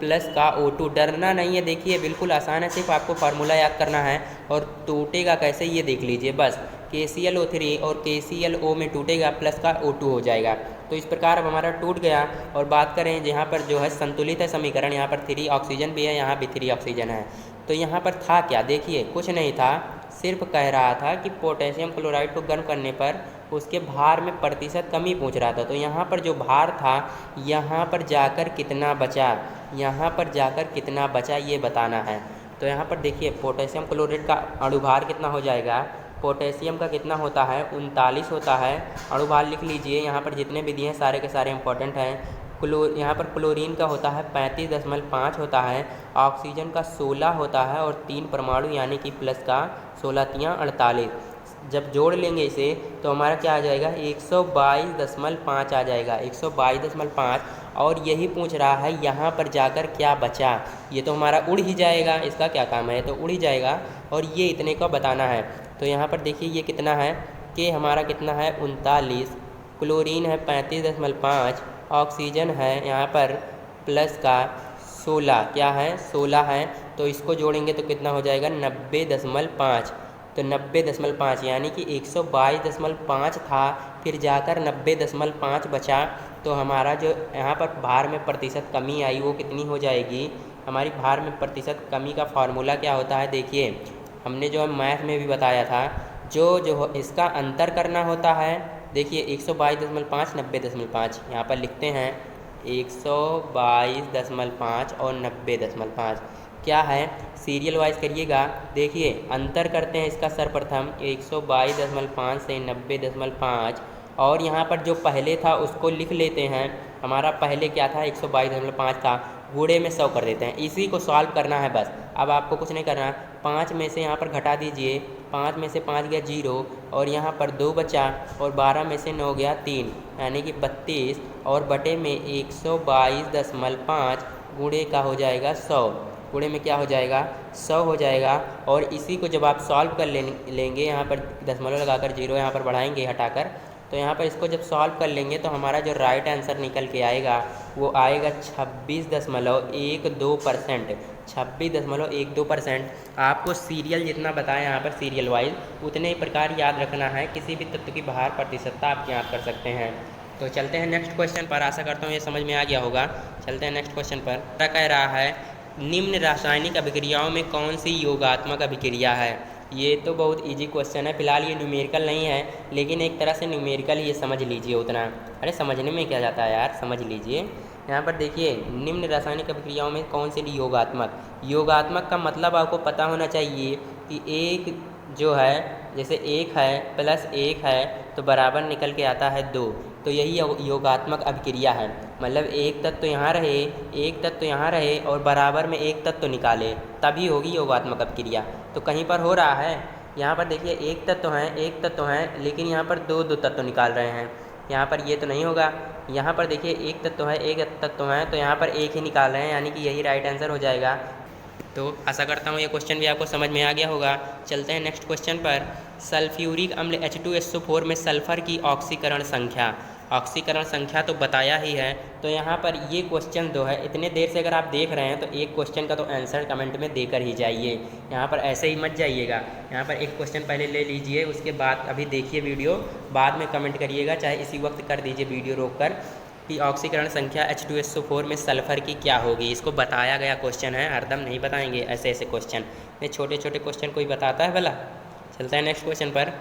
प्लस का O2। डरना नहीं है, देखिए बिल्कुल आसान है, सिर्फ आपको फार्मूला याद करना है। और टूटेगा कैसे ये देख लीजिए, बस KClO3 और KClO में टूटेगा, प्लस का O2 हो जाएगा। तो इस प्रकार अब हमारा टूट गया। और बात करें यहाँ पर जो है संतुलित है समीकरण, यहाँ पर 3 ऑक्सीजन भी है, यहाँ भी 3 ऑक्सीजन है। तो यहाँ पर था क्या, देखिए कुछ नहीं था, सिर्फ कह रहा था कि पोटेशियम क्लोराइड को गर्म करने पर उसके भार में प्रतिशत कमी पूछ रहा था। तो यहाँ पर जो भार था, यहाँ पर जाकर कितना बचा, यहाँ पर जाकर कितना बचा ये बताना है। तो यहाँ पर देखिए पोटेशियम क्लोराइड का अणुभार कितना हो जाएगा, पोटेशियम का कितना होता है, 39 होता है। अणुभार लिख लीजिए, यहाँ पर जितने भी दिए हैं सारे के सारे इंपॉर्टेंट हैं। यहाँ पर क्लोरीन का होता है 35.5 होता है, ऑक्सीजन का 16 होता है, और 3 परमाणु यानी कि प्लस का 16 तियाँ 48। जब जोड़ लेंगे इसे तो हमारा क्या आ जाएगा, 122.5 आ जाएगा, 122.5। और यही पूछ रहा है यहाँ पर जाकर क्या बचा, ये तो हमारा उड़ ही जाएगा, इसका क्या काम है, तो उड़ ही जाएगा। और ये इतने का बताना है। तो यहाँ पर देखिए ये कितना है, कि हमारा कितना है 39, क्लोरीन है 35.5, ऑक्सीजन है यहाँ पर प्लस का 16, क्या है 16 है। तो इसको जोड़ेंगे तो कितना हो जाएगा 90.5। तो 90.5 यानी कि 122.5 था, फिर जाकर 90.5 बचा। तो हमारा जो यहाँ पर भार में प्रतिशत कमी आई वो कितनी हो जाएगी, हमारी भार में प्रतिशत कमी का फार्मूला क्या होता है, देखिए हमने जो मैथ में भी बताया था, जो इसका अंतर करना होता है। देखिए 122.5 90.5 यहाँ पर लिखते हैं, 122.5 और 90.5 क्या है, सीरियल वाइज करिएगा। देखिए अंतर करते हैं इसका सर्वप्रथम 122.5 से 90.5, और यहाँ पर जो पहले था उसको लिख लेते हैं। हमारा पहले क्या था 122.5 था, गुणे में 100 कर देते हैं। इसी को सॉल्व करना है बस, अब आपको कुछ नहीं करना। 5 में से यहाँ पर घटा दीजिए, 5 में से 5 गया 0, और यहाँ पर 2 बचा, और 12 में से 9 गया 3, यानी कि 32, और बटे में 122.5 गुणे का हो जाएगा 100। गुणे में क्या हो जाएगा 100 हो जाएगा। और इसी को जब आप सॉल्व कर लेंगे, यहाँ पर दशमलव लगाकर 0 यहाँ पर बढ़ाएंगे हटाकर, तो यहाँ पर इसको जब सॉल्व कर लेंगे तो हमारा जो राइट आंसर निकल के आएगा वो आएगा 26.12%। 26.12%। आपको सीरियल जितना बताएं यहाँ पर सीरियल वाइज उतने ही प्रकार याद रखना है। किसी भी तत्व की भार प्रतिशतता आप याद कर सकते हैं। तो चलते हैं नेक्स्ट क्वेश्चन पर। आशा करता हूँ ये समझ में आ गया होगा। चलते हैं नेक्स्ट क्वेश्चन पर। क्या कह रहा है, निम्न रासायनिक अभिक्रियाओं में कौन सी योगात्मक अभिक्रिया है। ये तो बहुत इजी क्वेश्चन है। फिलहाल ये न्यूमेरिकल नहीं है, लेकिन एक तरह से न्यूमेरिकल ये समझ लीजिए उतना। अरे समझने में क्या जाता है यार, समझ लीजिए। यहाँ पर देखिए, निम्न रासायनिक अभिक्रियाओं में कौन सी योगात्मक। योगात्मक का मतलब आपको पता होना चाहिए कि एक जो है, जैसे 1 है प्लस 1 है तो बराबर निकल के आता है 2, तो यही योगात्मक अभिक्रिया है। मतलब एक तत्व यहाँ रहे, एक तत्व यहाँ रहे और बराबर में एक तत्व निकाले, तभी होगी योगात्मक अभिक्रिया। तो कहीं पर हो रहा है, यहाँ पर देखिए एक तत्व है लेकिन यहाँ पर दो तत्व निकाल रहे हैं। यहाँ पर ये तो नहीं होगा। यहाँ पर देखिए एक तत्व है तो यहाँ पर एक ही निकाल रहे हैं, यानी कि यही राइट आंसर हो जाएगा। तो आशा करता हूँ ये क्वेश्चन भी आपको समझ में आ गया होगा। चलते हैं नेक्स्ट क्वेश्चन पर। सल्फ्यूरिक अम्ल H2SO4 में सल्फर की ऑक्सीकरण संख्या तो बताया ही है। तो यहाँ पर ये क्वेश्चन जो है, इतने देर से अगर आप देख रहे हैं तो एक क्वेश्चन का तो आंसर कमेंट में देकर ही जाइए। यहाँ पर ऐसे ही मत जाइएगा। यहाँ पर एक क्वेश्चन पहले ले लीजिए, उसके बाद अभी देखिए वीडियो, बाद में कमेंट करिएगा, चाहे इसी वक्त कर दीजिए वीडियो रोककर, कि ऑक्सीकरण संख्या H2SO4 में सल्फर की क्या होगी। इसको बताया गया क्वेश्चन है, हरदम नहीं बताएंगे ऐसे क्वेश्चन। ये छोटे छोटे क्वेश्चन कोई बताता है भला। चलते हैं नेक्स्ट क्वेश्चन पर।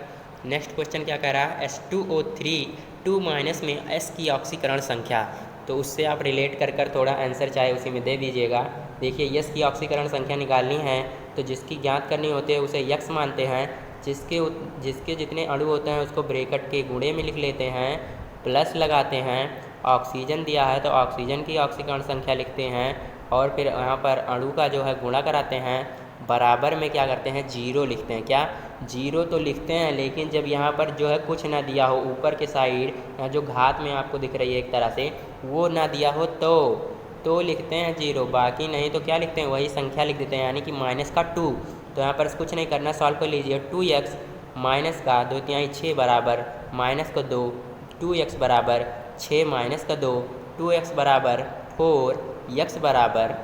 नेक्स्ट क्वेश्चन क्या कह रहा है, H2O3 2- में S की ऑक्सीकरण संख्या। तो उससे आप रिलेट कर थोड़ा आंसर चाहे उसी में दे दीजिएगा। देखिए S की ऑक्सीकरण संख्या निकालनी है तो जिसकी ज्ञात करनी होती है उसे यक्स मानते हैं। जिसके जितने अणु होते हैं उसको ब्रैकेट के गुणे में लिख लेते हैं, प्लस लगाते हैं। ऑक्सीजन दिया है तो ऑक्सीजन की ऑक्सीकरण संख्या लिखते हैं और फिर यहाँ पर अणु का जो है गुणा कराते हैं, बराबर में क्या करते हैं 0 लिखते हैं। क्या 0 तो लिखते हैं, लेकिन जब यहाँ पर जो है कुछ ना दिया हो, ऊपर के साइड जो घात में आपको दिख रही है एक तरह से, वो ना दिया हो तो लिखते हैं 0, बाकी नहीं तो क्या लिखते हैं वही संख्या लिख देते हैं, यानी कि -2। तो यहाँ पर कुछ नहीं करना, सॉल्व कर लीजिए। 2x माइनस का 2/3 बराबर -2, 2x बराबर 6 - 2, 2x बराबर 4, x बराबर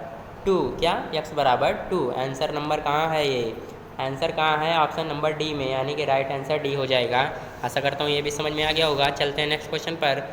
2। क्या x बराबर 2। आंसर नंबर कहाँ है, ये आंसर कहाँ है, ऑप्शन नंबर डी में, यानी कि राइट आंसर डी हो जाएगा। आशा करता हूँ ये भी समझ में आ गया होगा। चलते हैं नेक्स्ट क्वेश्चन पर।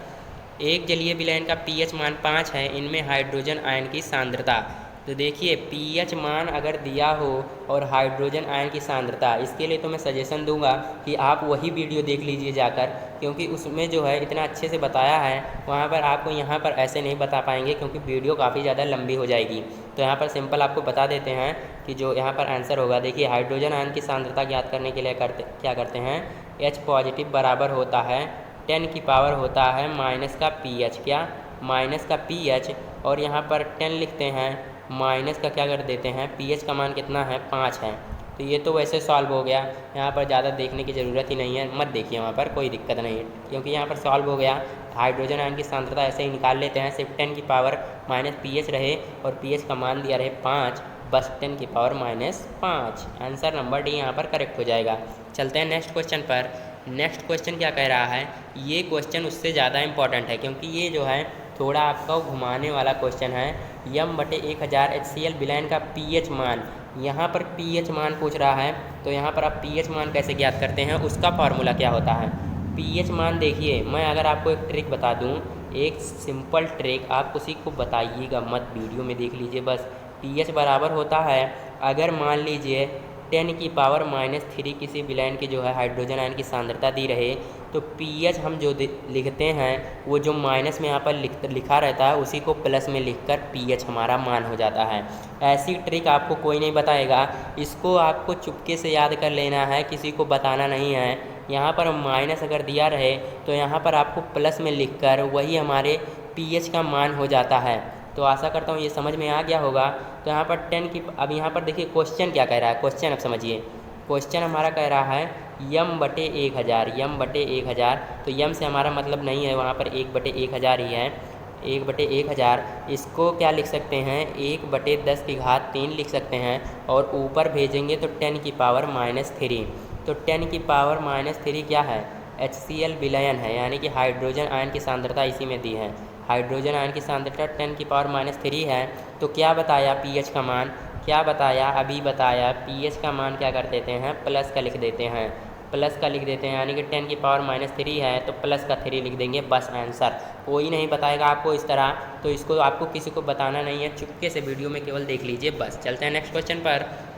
एक जलीय विलयन का pH मान 5 है, इनमें हाइड्रोजन आयन की सांद्रता। तो देखिए pH मान अगर दिया हो और हाइड्रोजन आयन की सांद्रता, इसके लिए तो मैं सजेशन दूंगा कि आप वही वीडियो देख लीजिए जाकर, क्योंकि उसमें जो है इतना अच्छे से बताया है, वहाँ पर आपको यहाँ पर ऐसे नहीं बता पाएंगे क्योंकि वीडियो काफ़ी ज़्यादा लंबी हो जाएगी। तो यहाँ पर सिंपल आपको बता देते हैं कि जो यहाँ पर आंसर होगा, देखिए हाइड्रोजन आयन की सांद्रता ज्ञात करने के लिए क्या करते हैं, H पॉजिटिव बराबर होता है 10 की पावर होता है माइनस का pH। क्या माइनस का pH, और यहाँ पर 10 लिखते हैं, माइनस का क्या कर देते हैं, pH का मान कितना है 5 है। तो ये तो वैसे सॉल्व हो गया, यहाँ पर ज़्यादा देखने की ज़रूरत ही नहीं है, मत देखिए वहाँ पर, कोई दिक्कत नहीं है क्योंकि यहाँ पर सॉल्व हो गया। हाइड्रोजन आयन की सांद्रता ऐसे ही निकाल लेते हैं, सिर्फ 10 की पावर माइनस pH रहे और pH का मान दिया रहे 5, बस 10 की पावर -5। आंसर नंबर डी यहाँ पर करेक्ट हो जाएगा। चलते हैं नेक्स्ट क्वेश्चन पर। नेक्स्ट क्वेश्चन क्या कह रहा है, ये क्वेश्चन उससे ज़्यादा इंपॉर्टेंट है क्योंकि ये जो है थोड़ा आपका घुमाने वाला क्वेश्चन है। m/1000 HCl विलयन का pH मान, यहाँ पर pH मान पूछ रहा है, तो यहाँ पर आप pH मान कैसे ज्ञात करते हैं, उसका फार्मूला क्या होता है। pH मान देखिए, मैं अगर आपको एक ट्रिक बता दूँ, एक सिंपल ट्रिक, आप किसी को बताइएगा मत, वीडियो में देख लीजिए बस। pH बराबर होता है, अगर मान लीजिए 10 की पावर -3 किसी विलयन की जो है हाइड्रोजन आयन की सांद्रता दी रहे, तो pH हम जो लिखते हैं वो जो माइनस में यहाँ पर लिखा रहता है उसी को प्लस में लिखकर pH हमारा मान हो जाता है। ऐसी ट्रिक आपको कोई नहीं बताएगा, इसको आपको चुपके से याद कर लेना है, किसी को बताना नहीं है। यहाँ पर माइनस अगर दिया रहे तो यहाँ पर आपको प्लस में लिखकर वही हमारे pH का मान हो जाता है। तो आशा करता हूँ ये समझ में आ गया होगा। तो यहाँ पर 10 की, अब यहाँ पर देखिए क्वेश्चन क्या कह रहा है, क्वेश्चन अब समझिए। क्वेश्चन हमारा कह रहा है m/1000, m/1000, तो m से हमारा मतलब नहीं है, वहाँ पर 1/1000 ही है। 1/1000, इसको क्या लिख सकते हैं 1/10⁻³ लिख सकते हैं, और ऊपर भेजेंगे तो 10⁻³ तो 10⁻³ क्या है, HCl विलयन है, यानी कि हाइड्रोजन आयन की सांद्रता इसी में दी है। हाइड्रोजन आयन की सांद्रता 10⁻³ है। तो क्या बताया pH का मान, क्या बताया, अभी बताया pH का मान क्या कर देते हैं, प्लस का लिख देते हैं, प्लस का लिख देते हैं, यानी कि 10⁻³ है तो प्लस का 3 लिख देंगे, बस आंसर। कोई नहीं बताएगा आपको इस तरह, तो इसको आपको किसी को बताना नहीं है, चुपके से वीडियो में केवल देख लीजिए बस। चलते हैं नेक्स्ट क्वेश्चन पर।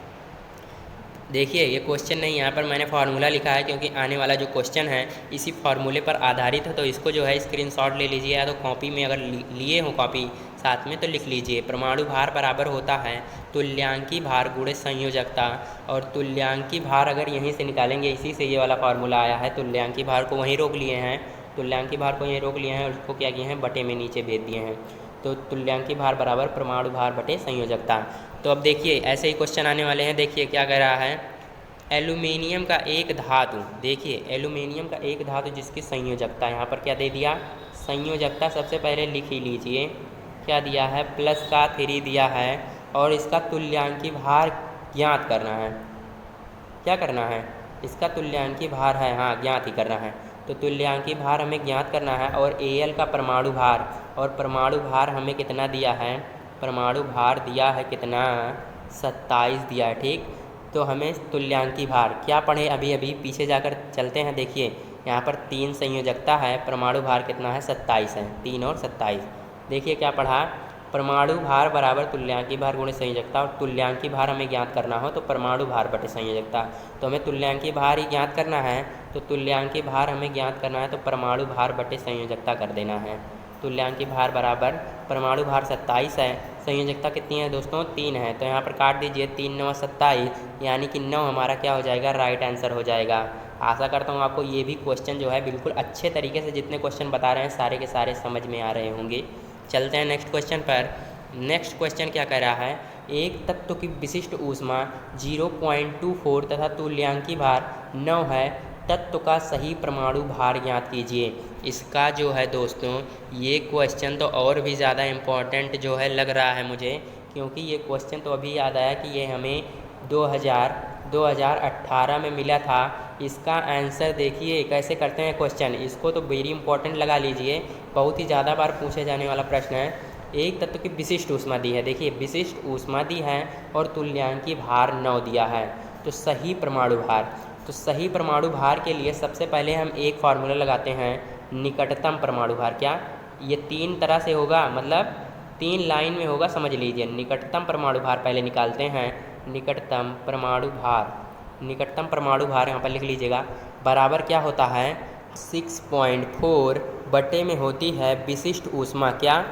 देखिए ये क्वेश्चन नहीं, यहाँ पर मैंने फार्मूला लिखा है, क्योंकि आने वाला जो क्वेश्चन है इसी फार्मूले पर आधारित है, तो इसको जो है स्क्रीनशॉट ले लीजिए, या तो कॉपी में अगर लिए हो कॉपी साथ में तो लिख लीजिए। परमाणु भार बराबर होता है तुल्यांकी भार गुणे संयोजकता, और तुल्यांकी भार अगर यहीं से निकालेंगे, इसी से ये वाला फार्मूला आया है, तुल्यांकी भार को वहीं रोक लिए हैं, तुल्यांकी भार को यहीं रोक लिए हैं, और उसको क्या किए हैं, बटे में नीचे भेज दिए हैं। तो तुल्यांकी भार बराबर परमाणु भार बटे संयोजकता। तो अब देखिए ऐसे ही क्वेश्चन आने वाले हैं। देखिए क्या कह रहा है, एल्यूमिनियम का एक धातु, देखिए एल्यूमिनियम का एक धातु जिसकी संयोजकता, यहाँ पर क्या दे दिया, संयोजकता सबसे पहले लिख ही लीजिए, क्या दिया है, +3 दिया है, और इसका तुल्यांकी भार ज्ञात करना है। क्या करना है, इसका तुल्यांकी भार है, हाँ ज्ञात ही करना है। तो तुल्यांकी भार हमें ज्ञात करना है, और Al का परमाणु भार, और परमाणु भार हमें कितना दिया है, परमाणु भार दिया है कितना, 27 दिया है, ठीक। तो हमें तुल्यांकी भार क्या पढ़े, अभी पीछे जाकर चलते हैं। देखिए यहाँ पर 3 संयोजकता है, परमाणु भार कितना है, 27 है, 3 और 27। देखिए क्या पढ़ा, परमाणु भार बराबर तुल्यांकी भार गुणे संयोजकता, और तुल्यांकी भार हमें ज्ञात करना हो तो परमाणु भार बटे संयोजकता। तो हमें तुल्यांकी भार ही ज्ञात करना है, तो तुल्यांकी भार हमें ज्ञात करना है तो परमाणु भार बटे संयोजकता कर देना है। तुल्यांकी भार बराबर परमाणु भार 27 है, संयोजकता कितनी है दोस्तों, 3 है, तो यहाँ पर काट दीजिए, 3 9 27, यानी कि 9 हमारा क्या हो जाएगा, राइट आंसर हो जाएगा। आशा करता हूँ आपको ये भी क्वेश्चन जो है बिल्कुल अच्छे तरीके से, जितने क्वेश्चन बता रहे हैं सारे के सारे समझ में आ रहे होंगे। चलते हैं नेक्स्ट क्वेश्चन पर। नेक्स्ट क्वेश्चन क्या कह रहा है, एक तत्व की विशिष्ट ऊष्मा 0.24 तथा तुल्यांकी भार 9 है, तत्व का सही परमाणु भार ज्ञात कीजिए। इसका जो है दोस्तों ये क्वेश्चन तो और भी ज़्यादा इम्पोर्टेंट जो है लग रहा है मुझे, क्योंकि ये क्वेश्चन तो अभी याद आया कि ये हमें 2018 में मिला था। इसका आंसर देखिए कैसे करते हैं क्वेश्चन, इसको तो वेरी इंपॉर्टेंट लगा लीजिए, बहुत ही ज़्यादा बार पूछे जाने वाला प्रश्न है। एक तत्व की विशिष्ट ऊष्मा दी है, देखिए विशिष्ट ऊष्मा दी है, और तुल्यांकी भार 9 दिया है, तो सही परमाणु भार, तो सही परमाणु भार के लिए सबसे पहले हम एक फार्मूला लगाते हैं, निकटतम परमाणु भार। क्या ये 3 तरह से होगा, मतलब 3 लाइन में होगा, समझ लीजिए। निकटतम परमाणु भार पहले निकालते हैं, निकटतम परमाणु भार, निकटतम परमाणु भार यहाँ पर लिख लीजिएगा, बराबर क्या होता है 6.4 बटे में होती है विशिष्ट ऊष्मा। क्या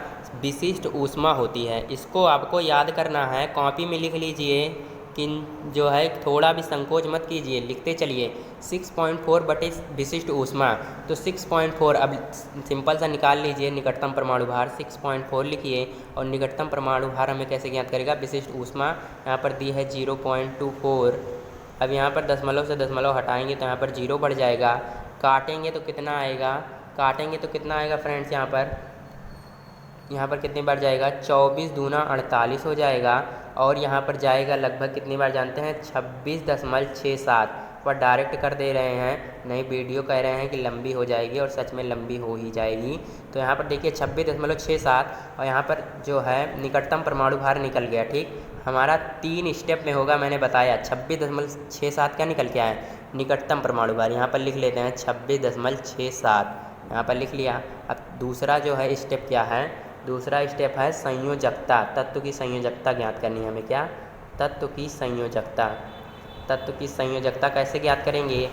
विशिष्ट ऊष्मा होती है, इसको आपको याद करना है, कॉपी में लिख लीजिए, कि जो है थोड़ा भी संकोच मत कीजिए, लिखते चलिए। 6.4 बटे विशिष्ट ऊष्मा, तो 6.4 अब सिंपल सा निकाल लीजिए, निकटतम परमाणु भार 6.4 लिखिए, और निकटतम परमाणु भार हमें कैसे ज्ञात करेगा, विशिष्ट ऊष्मा यहाँ पर दी है 0.24। अब यहाँ पर दशमलव से दशमलव हटाएंगे तो यहाँ पर 0 बढ़ जाएगा, काटेंगे तो कितना आएगा, काटेंगे तो कितना आएगा फ्रेंड्स, यहाँ पर कितनी बार जाएगा, 24 दूना 48 हो जाएगा, और यहाँ पर जाएगा लगभग कितनी बार जानते हैं, 26.67 पर डायरेक्ट कर दे रहे हैं, नहीं वीडियो कह रहे हैं कि लंबी हो जाएगी, और सच में लंबी हो ही जाएगी। तो यहाँ पर देखिए 26.67, और यहाँ पर जो है निकटतम परमाणु भार निकल गया, ठीक। हमारा 3 स्टेप में होगा, मैंने बताया 26.67 क्या निकल के आए, निकटतम परमाणु भार। यहाँ पर लिख लेते हैं 26.67, यहाँ पर लिख लिया। अब दूसरा जो है स्टेप क्या है, दूसरा स्टेप है संयोजकता, तत्व की संयोजकता ज्ञात करनी है हमें। क्या, तत्व की संयोजकता, तत्व की संयोजकता कैसे ज्ञात करेंगे,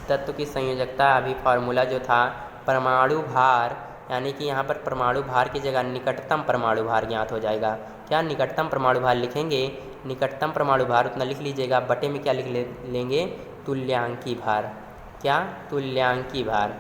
तत्व की संयोजकता अभी फार्मूला जो था परमाणु भार, यानी कि यहाँ पर परमाणु भार की जगह निकटतम परमाणु भार ज्ञात हो जाएगा। क्या, निकटतम परमाणु भार लिखेंगे, निकटतम परमाणु भार उतना लिख लीजिएगा, बटे में क्या लिख लेंगे, तुल्यांकी भार। क्या, तुल्यांकी भार।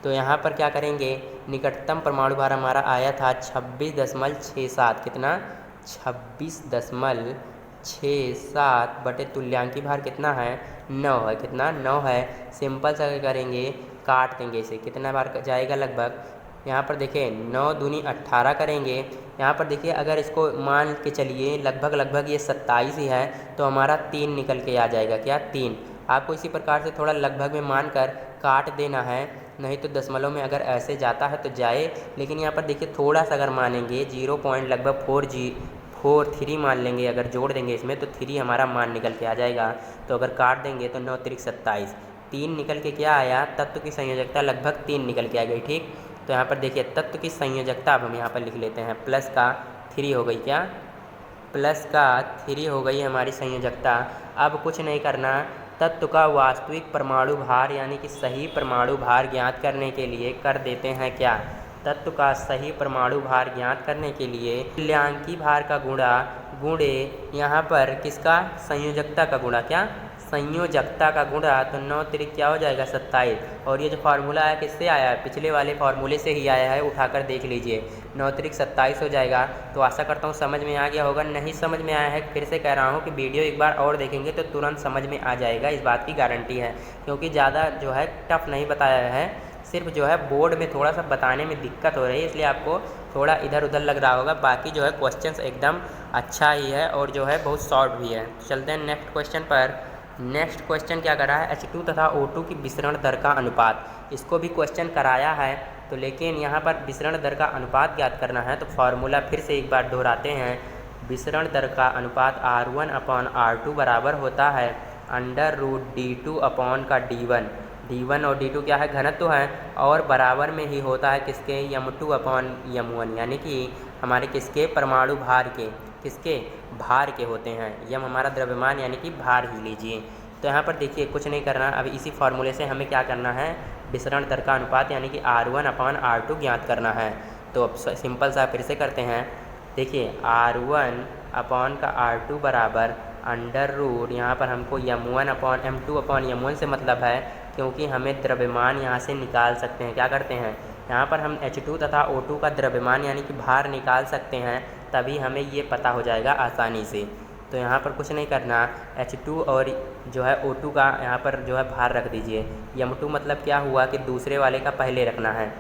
तो यहाँ पर क्या करेंगे, निकटतम परमाणु भार हमारा आया था 26.67, कितना 26.67 बटे तुल्यांकी भार कितना है 9 है, कितना 9 है। सिंपल सा करेंगे, काट देंगे इसे, कितना बार जाएगा, लगभग यहाँ पर देखिए 9 दूनी 18 करेंगे। यहाँ पर देखिए अगर इसको मान के चलिए लगभग ये 27 ही है तो हमारा 3 निकल के आ जाएगा। क्या 3। आपको इसी प्रकार से थोड़ा लगभग में मान कर काट देना है, नहीं तो दशमलव में अगर ऐसे जाता है तो जाए। लेकिन यहाँ पर देखिए थोड़ा सा अगर मानेंगे 0 पॉइंट लगभग 4 मान लेंगे, अगर जोड़ देंगे इसमें तो 3 हमारा मान निकल के आ जाएगा। तो अगर काट देंगे तो 9 त्रिक 27, 3 निकल के क्या आया, तत्व की संयोजकता लगभग 3 निकल के आ गई। ठीक, तो यहाँ पर देखिए तत्व की संयोजकता अब हम यहाँ पर लिख लेते हैं, प्लस का 3 हो गई। क्या प्लस का 3 हो गई हमारी संयोजकता। अब कुछ नहीं करना, तत्व का वास्तविक परमाणु भार यानी कि सही परमाणु भार ज्ञात करने के लिए कर देते हैं क्या, तत्व का सही परमाणु भार ज्ञात करने के लिए तुल्यांकी भार का गुणा गुणे यहाँ पर किसका, संयोजकता का गुणा। क्या संयोजकता का गुणा, तो 9 त्रिक क्या हो जाएगा 27। और ये जो फार्मूला है किससे आया है, पिछले वाले फार्मूले से ही आया है, उठाकर देख लीजिए। 9 त्रिक 27 हो जाएगा। तो आशा करता हूँ समझ में आ गया होगा। नहीं समझ में आया है फिर से कह रहा हूँ कि वीडियो एक बार और देखेंगे तो तुरंत समझ में आ जाएगा, इस बात की गारंटी है। क्योंकि ज़्यादा जो है टफ नहीं बताया है, सिर्फ जो है बोर्ड में थोड़ा सा बताने में दिक्कत हो रही है, इसलिए आपको थोड़ा इधर उधर लग रहा होगा। बाकी जो है क्वेश्चंस एकदम अच्छा ही है और जो है बहुत शॉर्ट भी है। चलते हैं नेक्स्ट क्वेश्चन पर। नेक्स्ट क्वेश्चन क्या कर रहा है, H2 तथा O2 की विसरण दर का अनुपात। इसको भी क्वेश्चन कराया है तो, लेकिन यहाँ पर विसरण दर का अनुपात ज्ञात करना है तो फार्मूला फिर से एक बार दोहराते हैं। विसरण दर का अनुपात R1/R2 बराबर होता है √D2 अपॉन का D1। D1 और D2 क्या है, घनत्व है, और बराबर में ही होता है किसके, M2/M1, यानी कि हमारे किसके, परमाणु भार के, किसके, भार के होते हैं। यम हमारा द्रव्यमान यानी कि भार ही लीजिए। तो यहाँ पर देखिए कुछ नहीं करना, अब इसी फार्मूले से हमें क्या करना है, विसरण दर का अनुपात यानी कि R1/R2 ज्ञात करना है। तो अब सिंपल सा फिर से करते हैं। देखिए R1/R2 बराबर √ यहाँ पर हमको M1/M2/M1 से मतलब है, क्योंकि हमें द्रव्यमान यहाँ से निकाल सकते हैं। क्या करते हैं, यहाँ पर हम H2 तथा O2 का द्रव्यमान यानी कि भार निकाल सकते हैं, तभी हमें ये पता हो जाएगा आसानी से। तो यहाँ पर कुछ नहीं करना, H2 और जो है O2 का यहाँ पर जो है भार रख दीजिए। M2 मतलब क्या हुआ कि दूसरे वाले का पहले रखना है,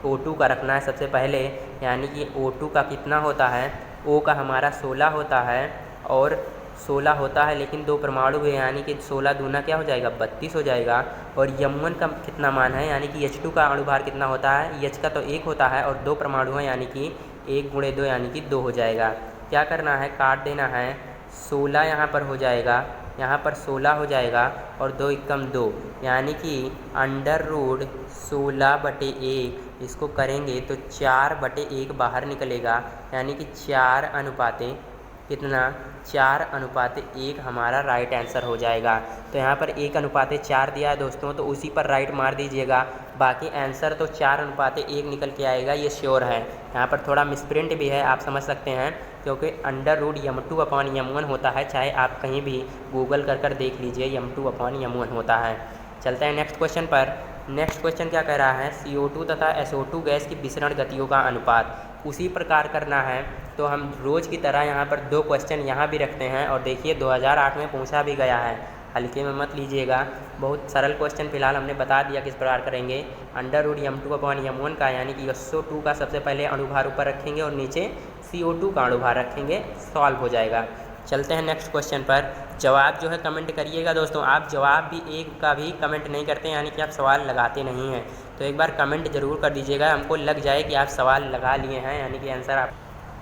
O2 का रखना है सबसे पहले, यानी कि O2 का कितना होता है, O का हमारा 16 होता है, और 16 होता है लेकिन 2 परमाणु है, यानी कि 16 दूना क्या हो जाएगा 32 हो जाएगा। और M1 का कितना मान है, यानी कि H2 का अणुभार कितना होता है, H का तो 1 होता है और 2 परमाणु है, यानी कि 1 × 2 यानी कि 2 हो जाएगा। क्या करना है, काट देना है, 16 यहाँ पर हो जाएगा, यहाँ पर 16 हो जाएगा और 2 एकम 2, यानी कि √16/1 इसको करेंगे तो 4/1 बाहर निकलेगा, यानी कि 4 अनुपाते कितना, 4:1 हमारा राइट आंसर हो जाएगा। तो यहाँ पर 1:4 दिया है दोस्तों, तो उसी पर राइट मार दीजिएगा। बाकी आंसर तो 4:1 निकल के आएगा, ये श्योर है। यहाँ पर थोड़ा मिसप्रिंट भी है, आप समझ सकते हैं, क्योंकि √M2/M1 होता है, चाहे आप कहीं भी गूगल कर देख लीजिए, M2/M1 होता है। चलते हैं नेक्स्ट क्वेश्चन पर। नेक्स्ट क्वेश्चन क्या कह रहा है, CO2 तथा SO2 गैस की विसरण गतियों का अनुपात। उसी प्रकार करना है, तो हम रोज़ की तरह यहाँ पर 2 क्वेश्चन यहाँ भी रखते हैं, और देखिए 2008 में पूछा भी गया है, हल्के में मत लीजिएगा। बहुत सरल क्वेश्चन फिलहाल हमने बता दिया किस प्रकार करेंगे। √M2/M1 का, यानी कि SO2 का सबसे पहले अणुभार ऊपर रखेंगे और नीचे CO2 का अणुभार रखेंगे, सॉल्व हो जाएगा। चलते हैं नेक्स्ट क्वेश्चन पर। जवाब जो है कमेंट करिएगा दोस्तों, आप जवाब भी एक का भी कमेंट नहीं करते, यानी कि आप सवाल लगाते नहीं हैं। तो एक बार कमेंट ज़रूर कर दीजिएगा, हमको लग जाए कि आप सवाल लगा लिए हैं, यानी कि आंसर आप।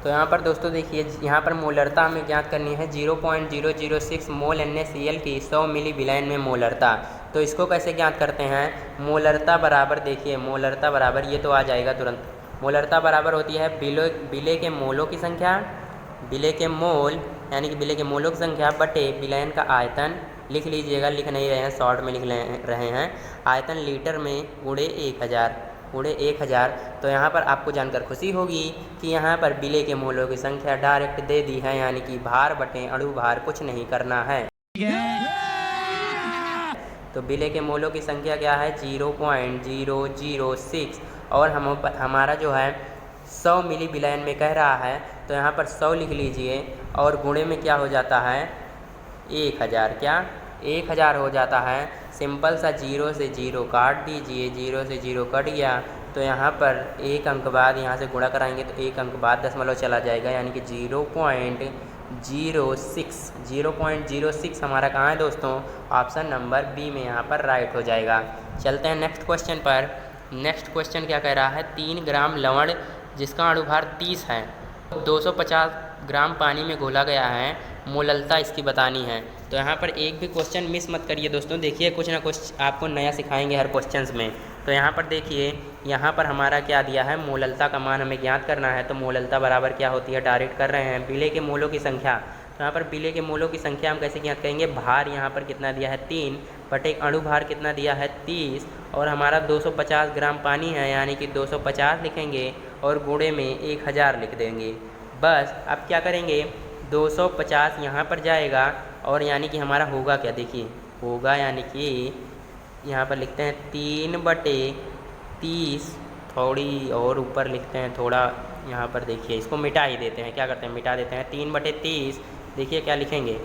तो यहाँ पर दोस्तों देखिए, यहाँ पर मोलरता हमें ज्ञात करनी है, 0.006 मोल NaCl की 100 मिली विलयन में मोलरता। तो इसको कैसे ज्ञात करते हैं, मोलरता बराबर, देखिए मोलरता बराबर, ये तो आ जाएगा तुरंत। मोलरता बराबर होती है विलय के मोलों की संख्या, विलय के मोल यानी कि विलय के मोलों की संख्या बटे विलयन का आयतन। लिख लीजिएगा, लिख नहीं रहे हैं, शॉर्ट में लिख रहे हैं। आयतन लीटर में × 1000। तो यहाँ पर आपको जानकर खुशी होगी कि यहाँ पर विलय के मोलों की संख्या डायरेक्ट दे दी है, यानी कि भार बटे अणु भार, कुछ नहीं करना है। तो विलय के मोलों की संख्या क्या है, 0.006, और हमारा जो है 100 मिली विलयन में कह रहा है, तो यहाँ पर 100 लिख लीजिए, और गुणे में क्या हो जाता है 1000। क्या 1000 हो जाता है। सिंपल सा 0 से 0 काट दीजिए, 0 से 0 कट गया, तो यहाँ पर एक अंक बाद यहाँ से गुणा कराएंगे तो एक अंक बाद दशमलव चला जाएगा, यानी कि 0.06 हमारा कहाँ है दोस्तों, ऑप्शन नंबर बी में यहाँ पर राइट हो जाएगा। चलते हैं नेक्स्ट क्वेश्चन पर। नेक्स्ट क्वेश्चन क्या कह रहा है, 3 ग्राम लवण जिसका अणुभार 30 है, 250 ग्राम पानी में घोला गया है, मोललता इसकी बतानी है। तो यहाँ पर एक भी क्वेश्चन मिस मत करिए दोस्तों, देखिए कुछ ना कुछ आपको नया सिखाएंगे हर क्वेश्चंस में। तो यहाँ पर देखिए, यहाँ पर हमारा क्या दिया है, मोललता का मान हमें ज्ञात करना है। तो मोललता बराबर क्या होती है, डायरेक्ट कर रहे हैं, विलेय के मोलों की संख्या। तो यहाँ पर विलेय के मोलों की संख्या हम कैसे ज्ञात करेंगे, भार यहाँ पर कितना दिया है 3 बटे अणुभार कितना दिया है 30, और हमारा 250 ग्राम पानी है, यानी कि 250 लिखेंगे और गुणे में 1000 लिख देंगे। बस अब क्या करेंगे, 250 यहाँ पर जाएगा और यानी कि हमारा होगा क्या, देखिए होगा यानी कि यहाँ पर लिखते हैं 3/30, थोड़ी और ऊपर लिखते हैं थोड़ा, यहाँ पर देखिए इसको मिटा ही देते हैं, क्या करते हैं मिटा देते हैं, 3/30। देखिए क्या लिखेंगे,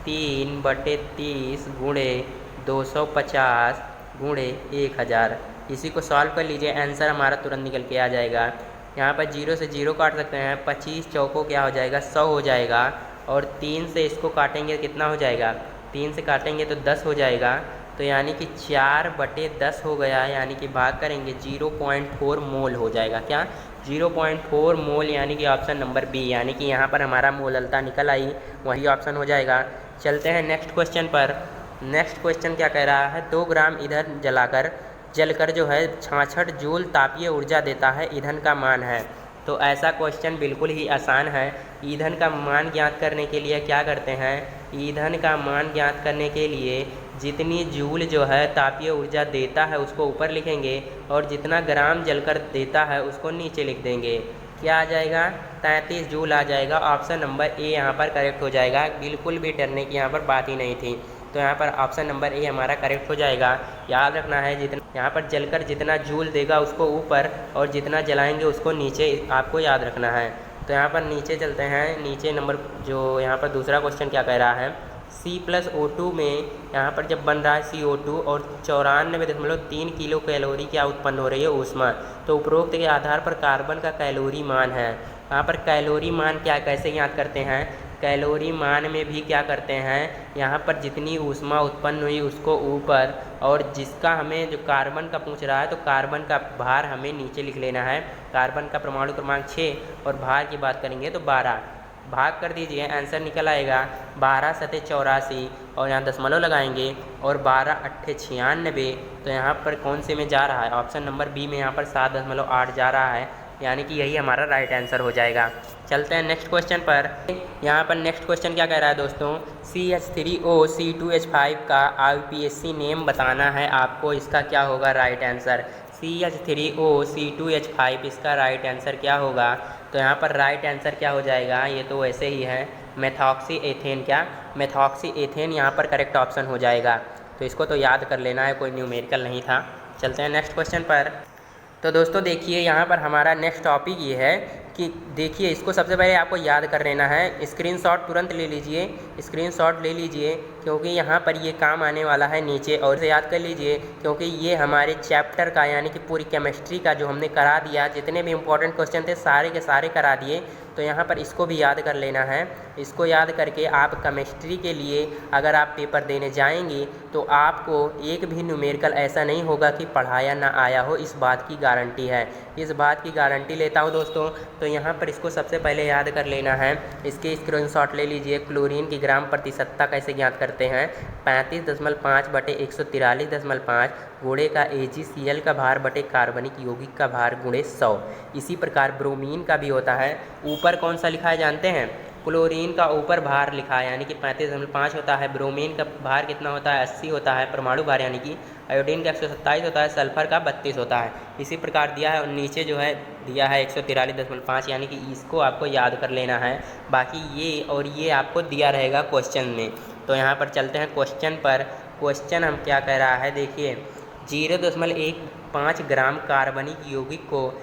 3/30 गुणे 250 गुणे 1000। इसी को सॉल्व कर लीजिए, आंसर हमारा तुरंत निकल के आ जाएगा। यहाँ पर 0 से 0 काट सकते हैं, 25 चौकों क्या हो जाएगा 100 हो जाएगा, और 3 से इसको काटेंगे कितना हो जाएगा, 3 से काटेंगे तो 10 हो जाएगा। तो यानी कि 4/10 हो गया, यानी कि भाग करेंगे 0.4 मोल हो जाएगा, क्या 0.4 मोल, यानी कि ऑप्शन नंबर बी, यानी कि यहाँ पर हमारा मोललता निकल आई, वही ऑप्शन हो जाएगा। चलते हैं नेक्स्ट क्वेश्चन पर। नेक्स्ट क्वेश्चन क्या कह रहा है, 2 ग्राम ईंधन जलकर जो है 66 जूल तापीय ऊर्जा देता है, ईंधन का मान है। तो ऐसा क्वेश्चन बिल्कुल ही आसान है। ईंधन का मान ज्ञात करने के लिए क्या करते हैं, ईंधन का मान ज्ञात करने के लिए जितनी जूल जो है तापीय ऊर्जा देता है उसको ऊपर लिखेंगे, और जितना ग्राम जलकर देता है उसको नीचे लिख देंगे। क्या आ जाएगा, 33 जूल आ जाएगा। ऑप्शन नंबर ए यहाँ पर करेक्ट हो जाएगा, बिल्कुल भी डरने की यहाँ पर बात ही नहीं थी। तो यहाँ पर ऑप्शन नंबर ए हमारा करेक्ट हो जाएगा। याद रखना है, जितना यहाँ पर जलकर जितना जूल देगा उसको ऊपर, और जितना जलाएंगे उसको नीचे, आपको याद रखना है। तो यहाँ पर नीचे चलते हैं, नीचे नंबर जो यहाँ पर दूसरा क्वेश्चन क्या कह रहा है, C+O2 में यहाँ पर जब बन रहा है CO2 और 94.3 किलो कैलोरी क्या उत्पन्न हो रही है, ऊष्मा। तो उपरोक्त के आधार पर कार्बन का कैलोरी मान है। यहाँ पर कैलोरी मान क्या कैसे ज्ञात करते हैं, कैलोरी मान में भी क्या करते हैं, यहाँ पर जितनी ऊष्मा उत्पन्न हुई उसको ऊपर, और जिसका हमें जो कार्बन का पूछ रहा है तो कार्बन का भार हमें नीचे लिख लेना है। कार्बन का परमाणु क्रमांक 6 और भार की बात करेंगे तो 12, भाग कर दीजिए, आंसर निकल आएगा 12 × 84, और यहाँ दशमलव लगाएंगे, और 12 × 8 = 96। तो यहाँ पर कौन से में जा रहा है, ऑप्शन नंबर बी में यहाँ पर 7.8 जा रहा है, यानी कि यही हमारा राइट आंसर हो जाएगा। चलते हैं नेक्स्ट क्वेश्चन पर। यहाँ पर नेक्स्ट क्वेश्चन क्या कह रहा है दोस्तों, CH3O C2H5 का IUPAC नेम बताना है आपको, इसका क्या होगा राइट आंसर। CH3O C2H5 इसका राइट आंसर क्या होगा, तो यहाँ पर राइट आंसर क्या हो जाएगा, ये तो वैसे ही है, मेथॉक्सी एथेन, क्या मेथॉक्सी एथेन यहाँ पर करेक्ट ऑप्शन हो जाएगा। तो इसको तो याद कर लेना है, कोई न्यूमेरिकल नहीं था। चलते हैं नेक्स्ट क्वेश्चन पर। तो दोस्तों देखिए, यहाँ पर हमारा नेक्स्ट टॉपिक ये है कि देखिए, इसको सबसे पहले आपको याद कर लेना है, स्क्रीनशॉट तुरंत ले लीजिए, स्क्रीनशॉट ले लीजिए, क्योंकि यहाँ पर ये काम आने वाला है नीचे, और इसे याद कर लीजिए क्योंकि ये हमारे चैप्टर का यानी कि पूरी केमिस्ट्री का जो हमने करा दिया, जितने भी इंपॉर्टेंट क्वेश्चन थे सारे के सारे करा दिए। तो यहाँ पर इसको भी याद कर लेना है। इसको याद करके आप केमिस्ट्री के लिए अगर आप पेपर देने जाएंगे तो आपको एक भी न्यूमेरिकल ऐसा नहीं होगा कि पढ़ाया ना आया हो, इस बात की गारंटी है, इस बात की गारंटी लेता हूँ दोस्तों। तो यहाँ पर इसको सबसे पहले याद कर लेना है, इसके स्क्रीनशॉट ले लीजिए। क्लोरीन की ग्राम प्रतिशतता कैसे ज्ञात करते हैं, 35.5/143.5 गुणे का AgCl का भार बटे कार्बनिक यौगिक का भार गुणे 100। इसी प्रकार ब्रोमीन का भी होता है। ऊपर कौन सा लिखा है जानते हैं, क्लोरीन का ऊपर भार लिखा है यानी कि 35.5 होता है, ब्रोमीन का भार कितना होता है 80 होता है परमाणु भार, यानी कि आयोडीन का 127 होता है, सल्फर का 32 होता है। इसी प्रकार दिया है, और नीचे जो है दिया है 143.5, यानी कि इसको आपको याद कर लेना है। बाकी ये और ये आपको दिया रहेगा क्वेश्चन में। तो यहाँ पर चलते हैं क्वेश्चन पर। क्वेश्चन हम क्या कह रहा है, देखिए 0.15 ग्राम कार्बनिक यौगिक को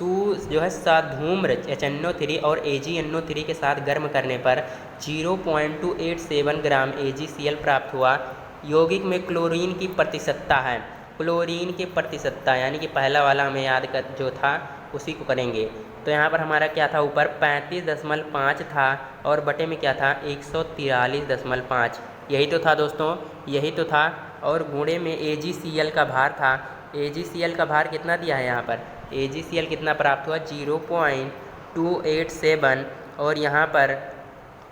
जो है साधूम्र HNO3 और AgNO3 के साथ गर्म करने पर 0.287 ग्राम AgCl प्राप्त हुआ। यौगिक में क्लोरीन की प्रतिशतता है, क्लोरीन के प्रतिशतता यानी कि पहला वाला हमें याद कर जो था उसी को करेंगे। तो यहाँ पर हमारा क्या था, ऊपर 35.5 था और बटे में क्या था 143.5, यही तो था दोस्तों, यही तो था। और गुणे में AgCl का भार था, AgCl का भार कितना दिया है यहाँ पर, AgCl कितना प्राप्त हुआ 0.287 और यहाँ पर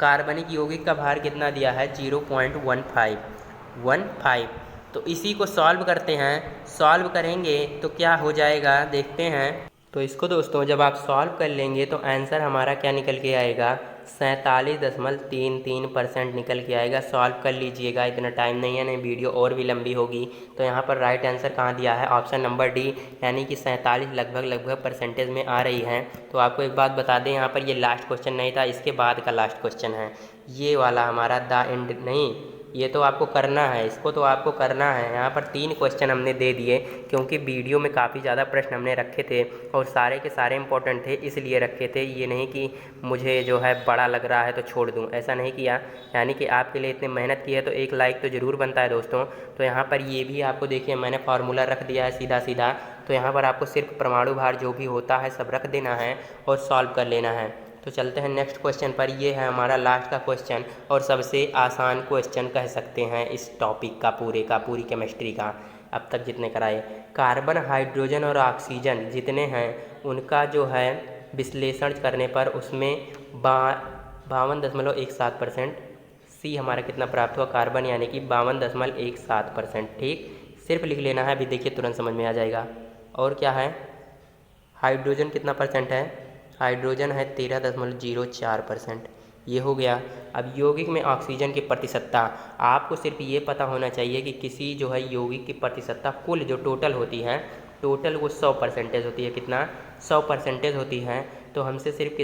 कार्बनिक यौगिक का भार कितना दिया है 0.15। तो इसी को सॉल्व करते हैं, सॉल्व करेंगे तो क्या हो जाएगा देखते हैं। तो इसको दोस्तों जब आप सॉल्व कर लेंगे तो आंसर हमारा क्या निकल के आएगा 47.33% निकल के आएगा। सॉल्व कर लीजिएगा, इतना टाइम नहीं है, नहीं वीडियो और भी लंबी होगी। तो यहाँ पर राइट आंसर कहाँ दिया है, ऑप्शन नंबर डी, यानी कि 47 लगभग परसेंटेज में आ रही है। तो आपको एक बात बता दें, यहाँ पर ये लास्ट क्वेश्चन नहीं था, इसके बाद का लास्ट क्वेश्चन है ये वाला हमारा, द एंड नहीं, ये तो आपको करना है, इसको तो आपको करना है। यहाँ पर 3 क्वेश्चन हमने दे दिए क्योंकि वीडियो में काफ़ी ज़्यादा प्रश्न हमने रखे थे और सारे के सारे इंपॉर्टेंट थे, इसलिए रखे थे। ये नहीं कि मुझे जो है बड़ा लग रहा है तो छोड़ दूँ, ऐसा नहीं किया। यानी कि आपके लिए इतनी मेहनत की है तो एक लाइक तो ज़रूर बनता है दोस्तों। तो यहाँ पर ये भी आपको देखिए मैंने फार्मूला रख दिया है सीधा सीधा। तो यहाँ पर आपको सिर्फ परमाणु भार जो भी होता है सब रख देना है और सॉल्व कर लेना है। तो चलते हैं नेक्स्ट क्वेश्चन पर। ये है हमारा लास्ट का क्वेश्चन और सबसे आसान क्वेश्चन कह सकते हैं इस टॉपिक का, पूरी केमिस्ट्री का अब तक जितने कराए। कार्बन, हाइड्रोजन और ऑक्सीजन जितने हैं उनका जो है विश्लेषण करने पर उसमें 52.17%। सी हमारा कितना प्राप्त हुआ, कार्बन यानी कि 52.17%। ठीक, सिर्फ लिख लेना है, अभी देखिए तुरंत समझ में आ जाएगा। और क्या है, हाइड्रोजन कितना परसेंट है, हाइड्रोजन है 13.04%, ये हो गया। अब यौगिक में ऑक्सीजन की प्रतिशतता, आपको सिर्फ ये पता होना चाहिए कि किसी जो है यौगिक की प्रतिशतता कुल जो टोटल होती है, टोटल वो 100% होती है। कितना, 100% होती है। तो हमसे सिर्फ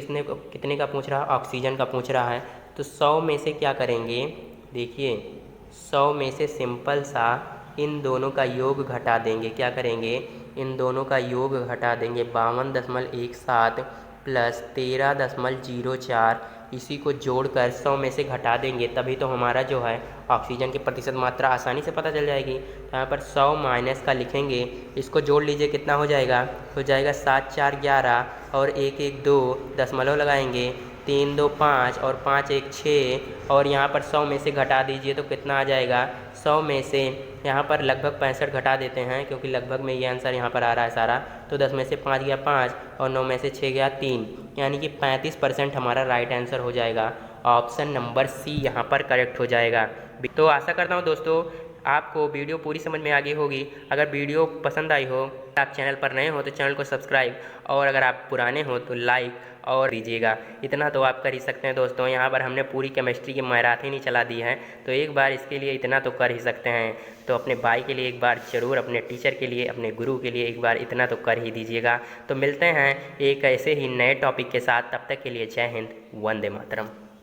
कितने का पूछ रहा है, ऑक्सीजन का पूछ रहा है। तो 100 में से क्या करेंगे, देखिए 100 में से सिंपल सा इन दोनों का योग घटा देंगे। क्या करेंगे, इन दोनों का योग घटा देंगे, 52.17 प्लस 13.04, इसी को जोड़कर 100 में से घटा देंगे, तभी तो हमारा जो है ऑक्सीजन की प्रतिशत मात्रा आसानी से पता चल जाएगी। तो यहाँ पर 100 माइनस का लिखेंगे, इसको जोड़ लीजिए, कितना हो जाएगा, 7 4 11 और 1 1 2, दशमलव लगाएंगे, 3 2 5 और 5 1 6 और यहाँ पर 100 में से घटा दीजिए तो कितना आ जाएगा, 100 में से यहाँ पर लगभग 65 घटा देते हैं क्योंकि लगभग में ये आंसर यहाँ पर आ रहा है सारा। तो 10 में से 5 गया 5 और 9 में से 6 गया 3, यानी कि 35% हमारा राइट आंसर हो जाएगा। ऑप्शन नंबर सी यहाँ पर करेक्ट हो जाएगा। तो आशा करता हूँ दोस्तों आपको वीडियो पूरी समझ में आ गई होगी। अगर वीडियो पसंद आई हो, आप चैनल पर नए हो तो चैनल को सब्सक्राइब, और अगर आप पुराने हो तो लाइक और दीजिएगा। इतना तो आप कर ही सकते हैं दोस्तों। यहाँ पर हमने पूरी केमिस्ट्री की मैराथन ही चला दी है, तो एक बार इसके लिए इतना तो कर ही सकते हैं। तो अपने भाई के लिए एक बार ज़रूर, अपने टीचर के लिए, अपने गुरु के लिए एक बार इतना तो कर ही दीजिएगा। तो मिलते हैं एक ऐसे ही नए टॉपिक के साथ, तब तक के लिए जय हिंद, वंदे मातरम।